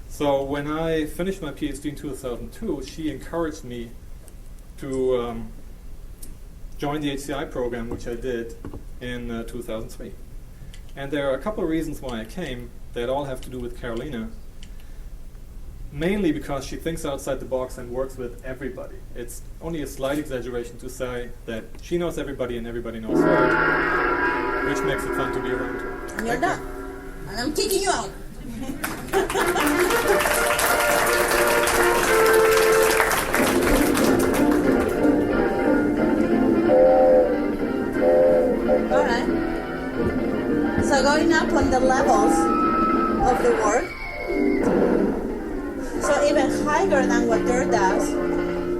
[SPEAKER 7] So when I finished my PhD in 2002, she encouraged me to join the HCI program, which I did in 2003. And there are a couple of reasons why I came that all have to do with Carolina. Mainly because she thinks outside the box and works with everybody. It's only a slight exaggeration to say that she knows everybody and everybody knows her, which makes it fun to be around her.
[SPEAKER 2] And you're done. And I'm kicking you out. All right. So going up on the levels of the work, so even higher than what Dirt does,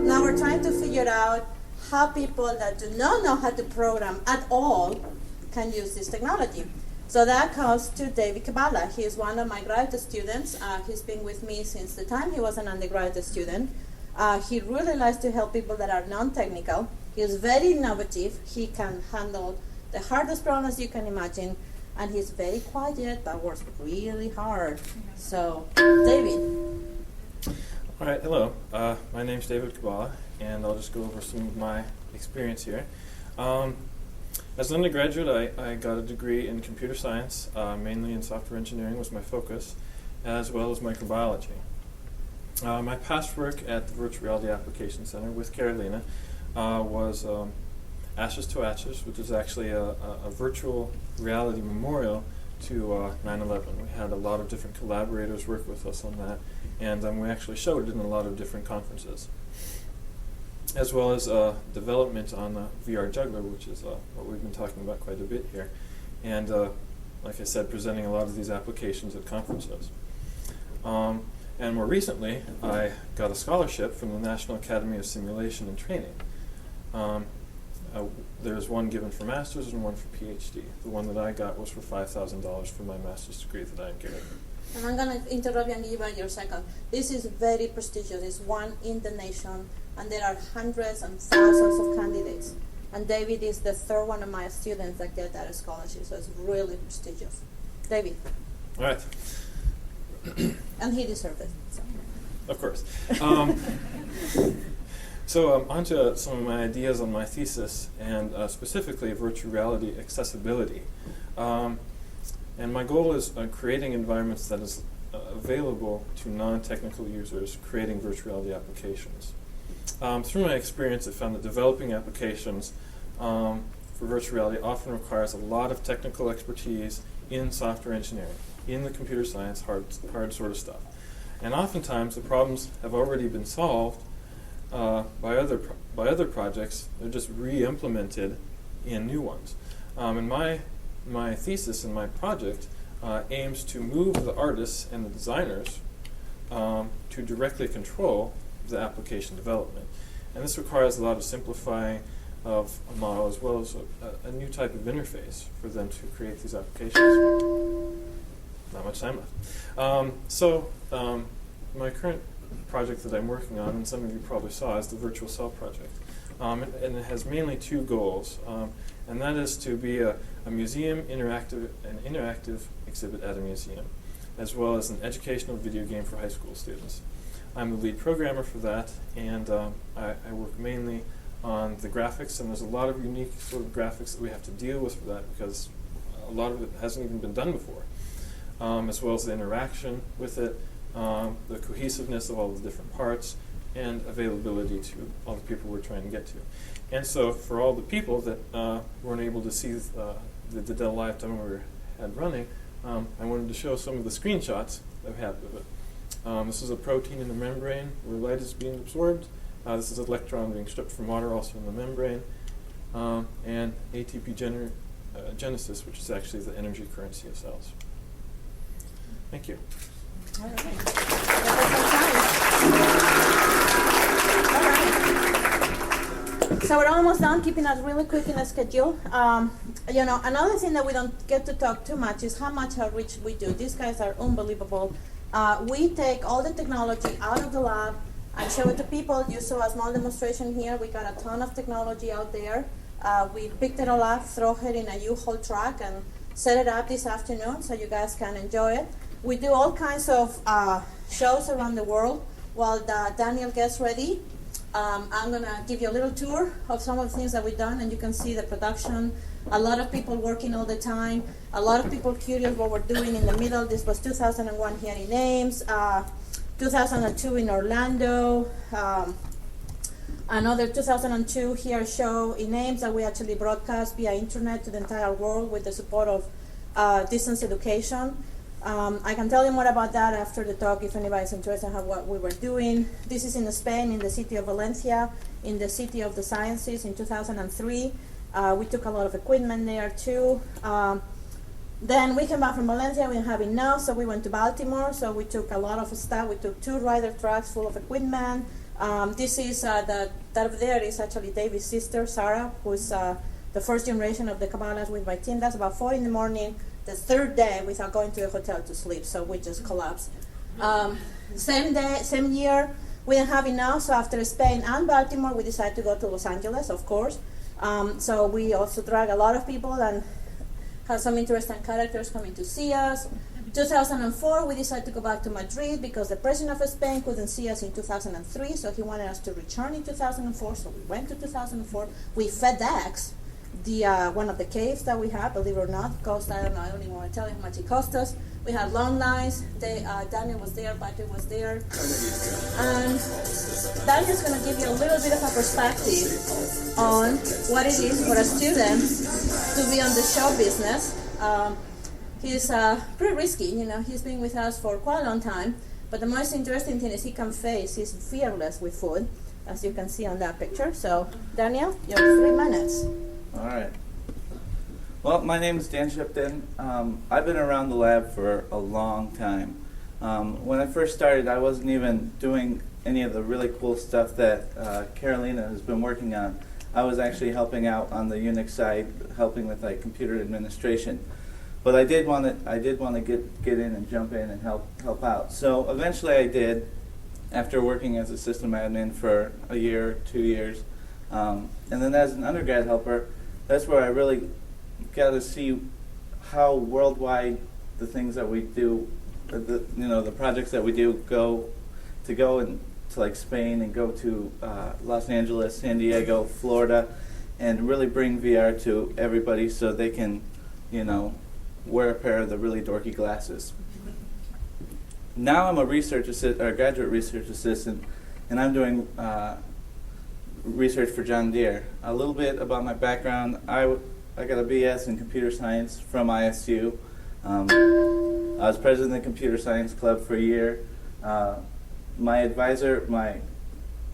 [SPEAKER 2] now we're trying to figure out how people that do not know how to program at all can use this technology. So that comes to David Kabbalah. He is one of my graduate students. He's been with me since the time he was an undergraduate student. He really likes to help people that are non-technical. He is very innovative. He can handle the hardest problems you can imagine. And he's very quiet, but works really hard. So, David.
[SPEAKER 8] All right, hello. My name's David Kabbalah, and I'll just go over some of my experience here. As an undergraduate, I got a degree in computer science, mainly in software engineering was my focus, as well as microbiology. My past work at the Virtual Reality Application Center with Carolina was Ashes to Ashes, which is actually a virtual reality memorial to 9/11. We had a lot of different collaborators work with us on that, and we actually showed it in a lot of different conferences, as well as development on the VR Juggler, which is what we've been talking about quite a bit here, and like I said, presenting a lot of these applications at conferences. And more recently, I got a scholarship from the National Academy of Simulation and Training. There's one given for master's and one for PhD. The one that I got was for $5,000 for my master's degree that I'm getting.
[SPEAKER 2] And I'm going to interrupt you and give you your second. This is very prestigious. It's one in the nation, and there are hundreds and thousands of candidates. And David is the third one of my students that get that scholarship, so it's really prestigious. David.
[SPEAKER 8] All right.
[SPEAKER 2] And he deserved it. So.
[SPEAKER 8] Of course. So on to some of my ideas on my thesis, and specifically virtual reality accessibility. And my goal is creating environments that is available to non-technical users creating virtual reality applications. Through my experience, I found that developing applications for virtual reality often requires a lot of technical expertise in software engineering, in the computer science, hard sort of stuff. And oftentimes the problems have already been solved by other projects. They're just re-implemented in new ones. And my thesis and my project aims to move the artists and the designers to directly control the application development. And this requires a lot of simplifying of a model as well as a new type of interface for them to create these applications. Not much time left. My current project that I'm working on, and some of you probably saw, is the Virtual Cell project. And it has mainly two goals, and that is to be an interactive exhibit at a museum, as well as an educational video game for high school students. I'm the lead programmer for that, and I work mainly on the graphics, and there's a lot of unique sort of graphics that we have to deal with for that because a lot of it hasn't even been done before, as well as the interaction with it, the cohesiveness of all the different parts, and availability to all the people we're trying to get to. And so for all the people that weren't able to see the Dell Live demo we had running, I wanted to show some of the screenshots that we had of it. This is a protein in the membrane where light is being absorbed. This is an electron being stripped from water also in the membrane. And ATP genesis, which is actually the energy currency of cells. Thank you.
[SPEAKER 2] All right. All right. So we're almost done, keeping us really quick in the schedule. Another thing that we don't get to talk too much is how much outreach we do. These guys are unbelievable. We take all the technology out of the lab and show it to people. You saw a small demonstration here. We got a ton of technology out there. We picked it all up, throw it in a U-Haul truck, and set it up this afternoon so you guys can enjoy it. We do all kinds of shows around the world. While Daniel gets ready, I'm going to give you a little tour of some of the things that we've done, and you can see the production. A lot of people working all the time. A lot of people curious what we're doing in the middle. This was 2001 here in Ames, 2002 in Orlando, another 2002 here show in Ames that we actually broadcast via internet to the entire world with the support of distance education. I can tell you more about that after the talk if anybody's interested in what we were doing. This is in Spain, in the city of Valencia, in the City of the Sciences in 2003. We took a lot of equipment there too. Then we came back from Valencia, we didn't have enough, so we went to Baltimore. So we took a lot of stuff. We took 2 rider trucks full of equipment. This is, that up there is actually David's sister, Sarah, who's the first generation of the Kabbalahs with my team. That's about 4 in the morning, the third day without going to a hotel to sleep, so we just collapsed. Same day, same year, we didn't have enough, so after Spain and Baltimore, we decided to go to Los Angeles, of course. So we also drag a lot of people and have some interesting characters coming to see us. 2004, we decided to go back to Madrid because the president of Spain couldn't see us in 2003, so he wanted us to return in 2004, so we went to 2004. We FedEx one of the caves that we have, believe it or not, cost, I don't even want to tell you how much it cost us. We had long lines. Daniel was there, Patrick was there. And Daniel's going to give you a little bit of a perspective on what it is for a student to be on the show business. He's pretty risky, he's been with us for quite a long time, but the most interesting thing is he can face, he's fearless with food, as you can see on that picture. So, Daniel, you have 3 minutes.
[SPEAKER 9] All right. Well, my name is Dan Shipton. I've been around the lab for a long time. When I first started, I wasn't even doing any of the really cool stuff that Carolina has been working on. I was actually helping out on the Unix side, helping with computer administration. but I did want to get in and jump in and help out. So eventually I did, after working as a system admin for a year, 2 years, and then as an undergrad helper, that's where I really got to see how worldwide the things that we do, the projects that we do go and to like Spain and go to Los Angeles, San Diego, Florida, and really bring VR to everybody so they can, wear a pair of the really dorky glasses. Now I'm a graduate research assistant, and I'm doing research for John Deere. A little bit about my background: I got a BS in computer science from ISU. I was president of the computer science club for a year. My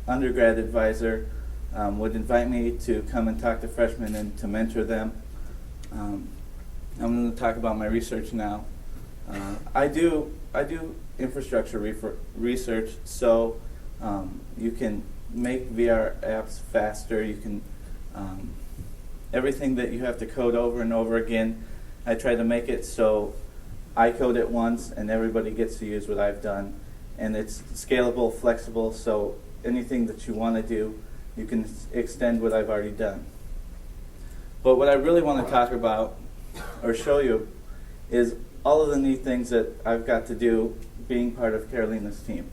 [SPEAKER 9] undergrad advisor, would invite me to come and talk to freshmen and to mentor them. I'm going to talk about my research now. I do infrastructure research, so you can make VR apps faster. You can everything that you have to code over and over again. I try to make it so I code it once and everybody gets to use what I've done, and it's scalable, flexible. So anything that you want to do, you can extend what I've already done. But what I really want to talk about or show you is all of the neat things that I've got to do being part of Carolina's team.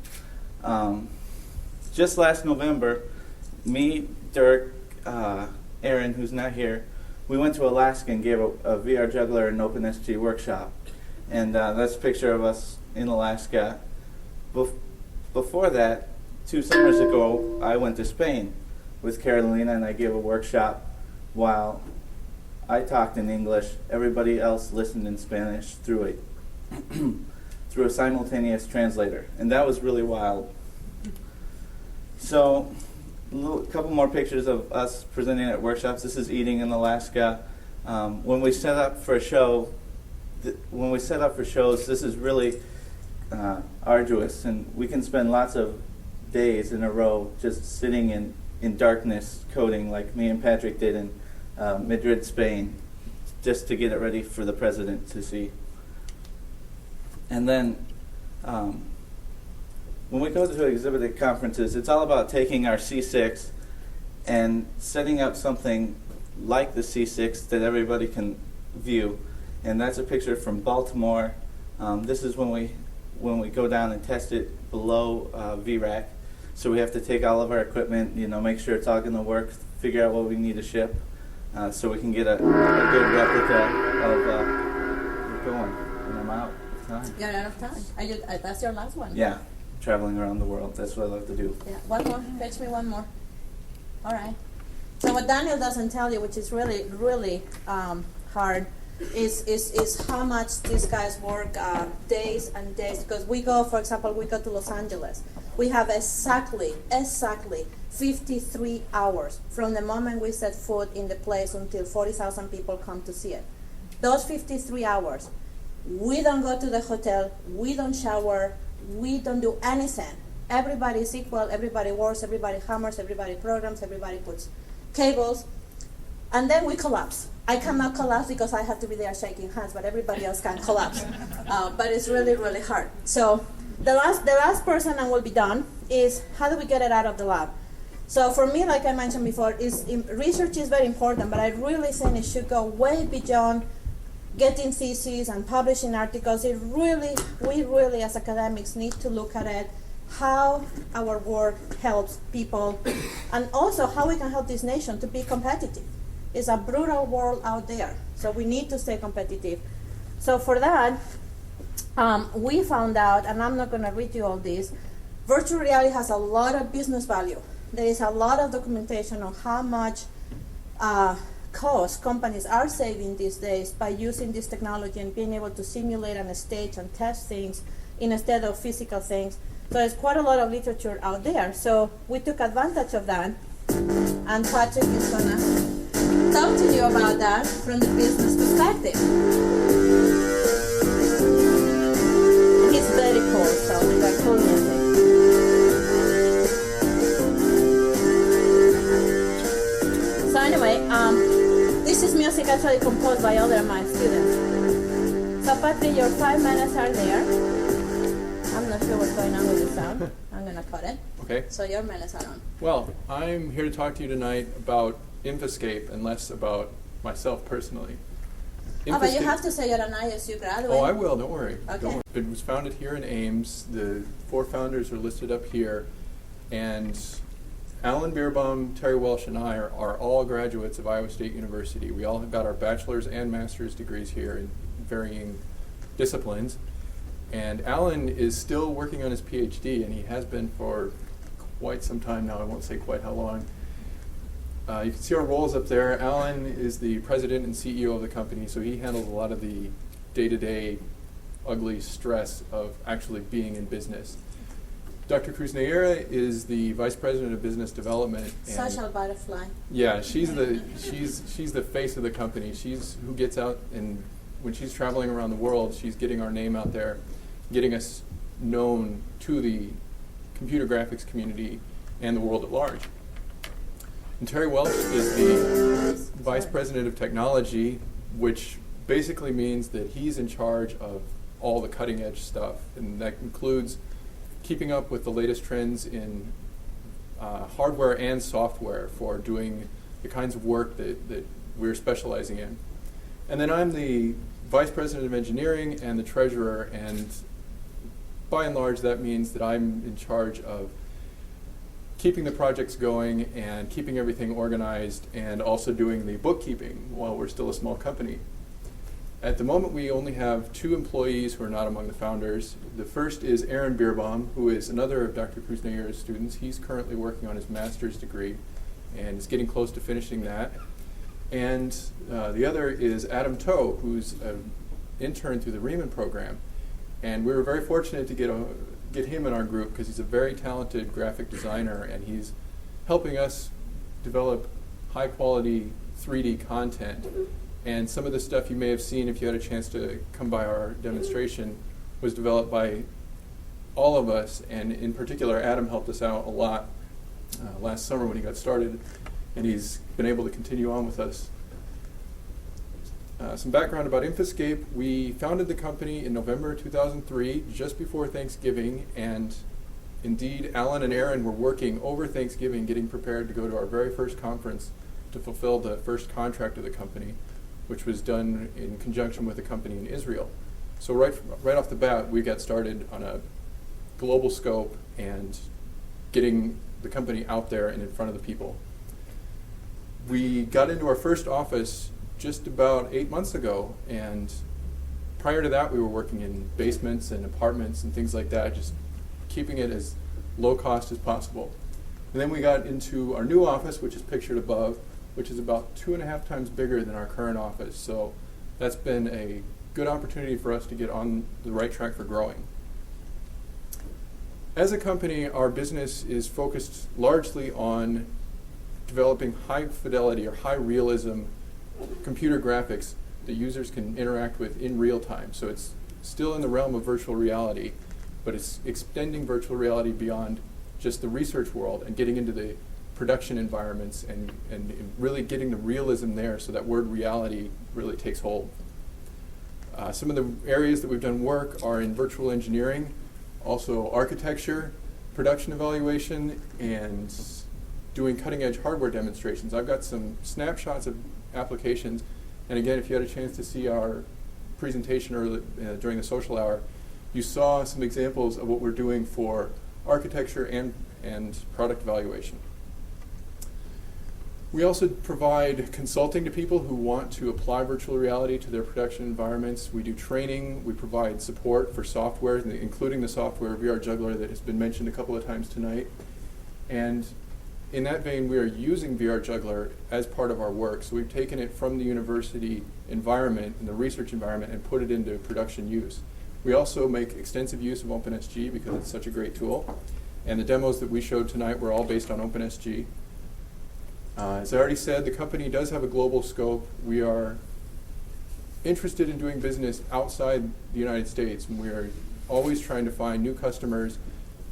[SPEAKER 9] Just last November, me, Dirk, Aaron, who's not here, we went to Alaska and gave a VR Juggler and OpenSG workshop. And that's a picture of us in Alaska. Before that, 2 summers ago, I went to Spain with Carolina and I gave a workshop while I talked in English. Everybody else listened in Spanish through a simultaneous translator, and that was really wild. So, a couple more pictures of us presenting at workshops. This is eating in Alaska. When we set up for a show, this is really arduous, and we can spend lots of days in a row just sitting in darkness coding, like me and Patrick did in Madrid, Spain, just to get it ready for the president to see. And then when we go to exhibit at conferences, it's all about taking our C6 and setting up something like the C6 that everybody can view. And that's a picture from Baltimore. This is when we go down and test it below VRAC. So we have to take all of our equipment, make sure it's all going to work, figure out what we need to ship, so we can get a good replica of keep going. And I'm out of time.
[SPEAKER 2] You're out of time. That's your last one.
[SPEAKER 9] Yeah, traveling around the world. That's what I love to do.
[SPEAKER 2] Yeah. One more. Fetch me one more. All right. So what Daniel doesn't tell you, which is really, really hard, is how much these guys work days and days. Because for example, we go to Los Angeles. We have exactly 53 hours from the moment we set foot in the place until 40,000 people come to see it. Those 53 hours, we don't go to the hotel, we don't shower, we don't do anything. Everybody is equal, everybody works, everybody hammers, everybody programs, everybody puts cables, and then we collapse. I cannot collapse because I have to be there shaking hands, but everybody else can collapse. But it's really, really hard. So the last person, and we'll be done, is how do we get it out of the lab? So for me, like I mentioned before, research is very important, but I really think it should go way beyond getting theses and publishing articles. We really as academics need to look at it, how our work helps people, and also how we can help this nation to be competitive. It's a brutal world out there, so we need to stay competitive. So for that, we found out, and I'm not going to read you all this, virtual reality has a lot of business value. There is a lot of documentation on how much cost companies are saving these days by using this technology and being able to simulate on a stage and test things instead of physical things. So there's quite a lot of literature out there. So we took advantage of that, and Patrick is going to talk to you about that from the business perspective. He's very cool, so we got cool music. So anyway, this is music actually composed by other of my students. After your 5 minutes are there, I'm not sure what's going on with the sound. I'm gonna cut it.
[SPEAKER 10] Okay.
[SPEAKER 2] So your minutes are on.
[SPEAKER 10] Well, I'm here to talk to you tonight about Infoscape and less about myself personally.
[SPEAKER 2] Oh, but you
[SPEAKER 10] Infoscape-
[SPEAKER 2] have to say you're an ISU graduate.
[SPEAKER 10] Oh, I will. Don't worry.
[SPEAKER 2] Okay.
[SPEAKER 10] Don't worry. It was founded here in Ames. The 4 founders are listed up here, and Alan Beerbaum, Terry Welsh, and I are all graduates of Iowa State University. We all have got our bachelor's and master's degrees here in varying disciplines. And Alan is still working on his PhD, and he has been for quite some time now. I won't say quite how long. You can see our roles up there. Alan is the president and CEO of the company, so he handles a lot of the day-to-day ugly stress of actually being in business. Dr. Krusnayera is the vice president of business development. And
[SPEAKER 2] Social butterfly.
[SPEAKER 10] yeah, she's the face of the company. She's who gets out, and when she's traveling around the world, she's getting our name out there, getting us known to the computer graphics community and the world at large. And Terry Welsh is the vice president of technology, which basically means that he's in charge of all the cutting edge stuff, and that includes keeping up with the latest trends in hardware and software for doing the kinds of work that we're specializing in. And then I'm the vice president of engineering and the treasurer, and by and large that means that I'm in charge of keeping the projects going and keeping everything organized and also doing the bookkeeping while we're still a small company. At the moment, we only have 2 employees who are not among the founders. The first is Aaron Beerbaum, who is another of Dr. Krusnayera's students. He's currently working on his master's degree and is getting close to finishing that. And the other is Adam Toe, who's an intern through the Riemann program. And we were very fortunate to get him in our group because he's a very talented graphic designer, and he's helping us develop high-quality 3D content. And some of the stuff you may have seen if you had a chance to come by our demonstration was developed by all of us, and in particular Adam helped us out a lot last summer when he got started, and he's been able to continue on with us. Some background about Infoscape. We founded the company in November 2003, just before Thanksgiving, and indeed Alan and Aaron were working over Thanksgiving getting prepared to go to our very first conference to fulfill the first contract of the company, which was done in conjunction with a company in Israel. So right off the bat, we got started on a global scope and getting the company out there and in front of the people. We got into our first office just about 8 months ago, and prior to that we were working in basements and apartments and things like that, just keeping it as low cost as possible. And then we got into our new office, which is pictured above, which is about 2.5 times bigger than our current office. So that's been a good opportunity for us to get on the right track for growing. As a company, our business is focused largely on developing high fidelity or high realism computer graphics that users can interact with in real time. So it's still in the realm of virtual reality, but it's extending virtual reality beyond just the research world and getting into the production environments and really getting the realism there so that word reality really takes hold. Some of the areas that we've done work are in virtual engineering, also architecture, production evaluation, and doing cutting edge hardware demonstrations. I've got some snapshots of applications, and again, if you had a chance to see our presentation early, during the social hour, you saw some examples of what we're doing for architecture and product evaluation. We also provide consulting to people who want to apply virtual reality to their production environments. We do training, we provide support for software, including the software VR Juggler that has been mentioned a couple of times tonight. And in that vein, we are using VR Juggler as part of our work. So we've taken it from the university environment and the research environment and put it into production use. We also make extensive use of OpenSG because it's such a great tool. And the demos that we showed tonight were all based on OpenSG. As I already said, the company does have a global scope. We are interested in doing business outside the United States, and we are always trying to find new customers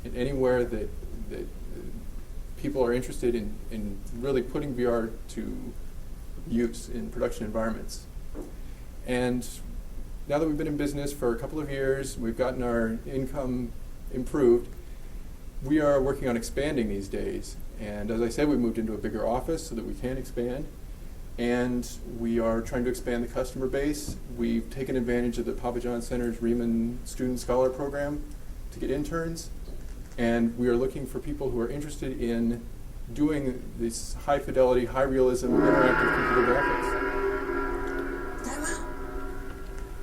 [SPEAKER 10] in anywhere that people are interested in really putting VR to use in production environments. And now that we've been in business for a couple of years, we've gotten our income improved, we are working on expanding these days. And as I said, we moved into a bigger office so that we can expand. And we are trying to expand the customer base. We've taken advantage of the Papa John Center's Riemann Student Scholar Program to get interns. And we are looking for people who are interested in doing this high fidelity, high realism, interactive computer graphics.
[SPEAKER 2] Time out.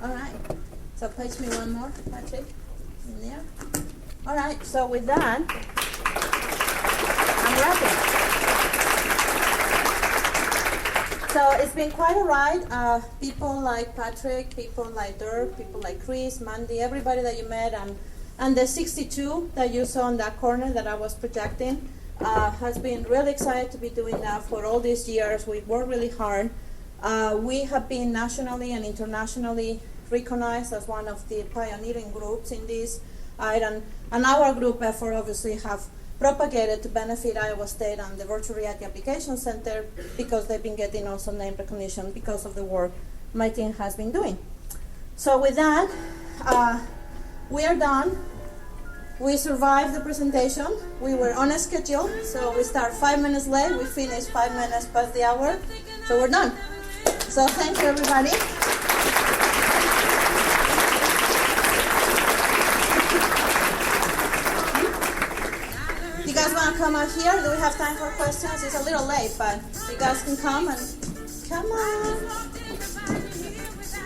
[SPEAKER 2] All right. So page me one more, Patrick. In there. All right. So with that, I'm wrapping. So it's been quite a ride. People like Patrick, people like Dirk, people like Chris, Mandy, everybody that you met, and the 62 that you saw in that corner that I was projecting has been really excited to be doing that for all these years. We've worked really hard. We have been nationally and internationally recognized as one of the pioneering groups in this. And our group effort obviously have propagated to benefit Iowa State and the Virtual Reality Application Center because they've been getting also name recognition because of the work my team has been doing. So with that, we are done. We survived the presentation. We were on a schedule, so we start 5 minutes late. We finish 5 minutes past the hour, so we're done. So thank you, everybody. You guys want to come out here? Do we have time for questions? It's a little late, but you guys can come and come on.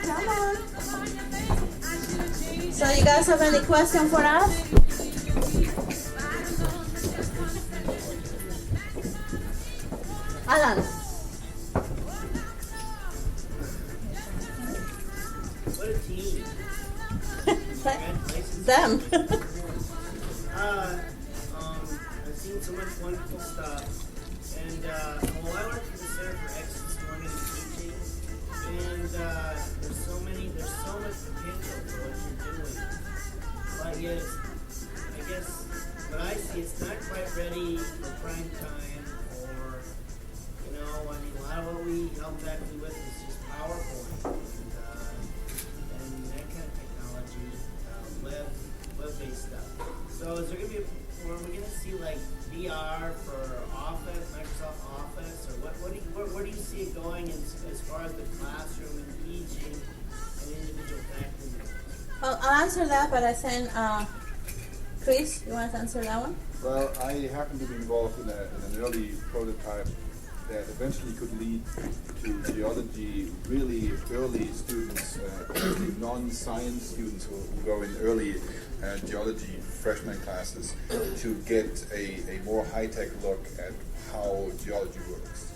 [SPEAKER 2] Come on. So you guys have any question for us? Alan.
[SPEAKER 11] What a team.
[SPEAKER 2] Them.
[SPEAKER 11] I've seen so much wonderful stuff. And, well, I work at the Center for Excellence Learning and Teaching. And there's so much potential for what you're doing. But yet, I guess what I see, it's not quite ready for prime time or, you know, I mean, a lot of what we help faculty with is just PowerPoint and that kind of technology, web-based stuff. So is there going to be are we going to see like VR for Office, Microsoft Office, or where do you see it going as far as the classroom and teaching and individual faculty members?
[SPEAKER 2] Well, I'll answer that, but I think, Chris, you want to answer that one?
[SPEAKER 4] Well, I happen to be involved in an early prototype that eventually could lead to geology really early students, non-science students who go in early geology freshman classes to get a more high-tech look at how geology works.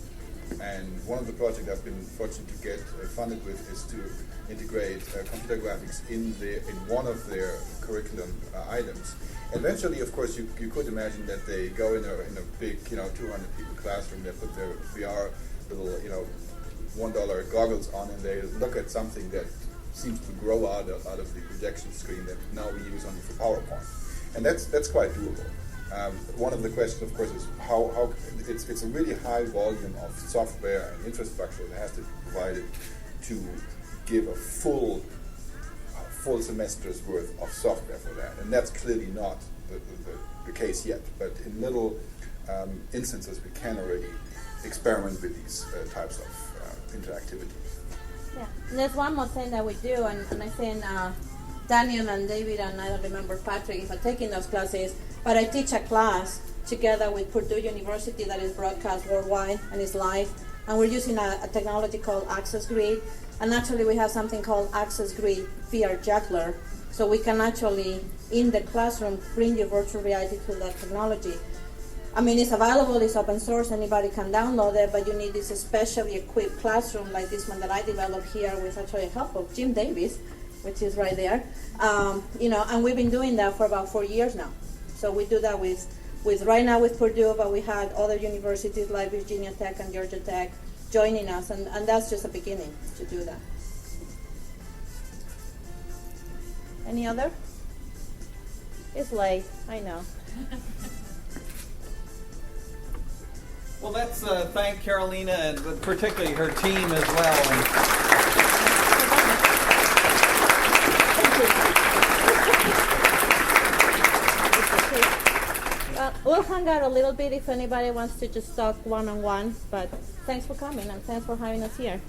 [SPEAKER 4] And one of the projects I've been fortunate to get funded with is to integrate computer graphics in one of their curriculum items. Eventually, of course, you could imagine that they go in a big, 200 people classroom. They put their VR little, $1 goggles on, and they look at something that seems to grow out of the projection screen that now we use only for PowerPoint, and that's quite doable. One of the questions, of course, is how it's a really high volume of software and infrastructure that has to be provided to give a full semester's worth of software for that, and that's clearly not the case yet. But in little instances, we can already experiment with these types of interactivity.
[SPEAKER 2] Yeah, and there's one more thing that we do, and I think Daniel and David and I don't remember Patrick if I'm taking those classes, but I teach a class together with Purdue University that is broadcast worldwide and is live, and we're using a technology called Access Grid, and actually we have something called Access Grid VR Juggler, so we can actually in the classroom bring your virtual reality to that technology. I mean, it's available, it's open source, anybody can download it, but you need this especially equipped classroom like this one that I developed here with actually help of Jim Davis, which is right there. And we've been doing that for about 4 years now. So we do that with right now with Purdue, but we had other universities like Virginia Tech and Georgia Tech joining us, and that's just a beginning to do that. Any other? It's late, I know.
[SPEAKER 1] Well, let's thank Carolina and particularly her team as well.
[SPEAKER 2] We'll hang out a little bit if anybody wants to just talk one-on-one, but thanks for coming and thanks for having us here.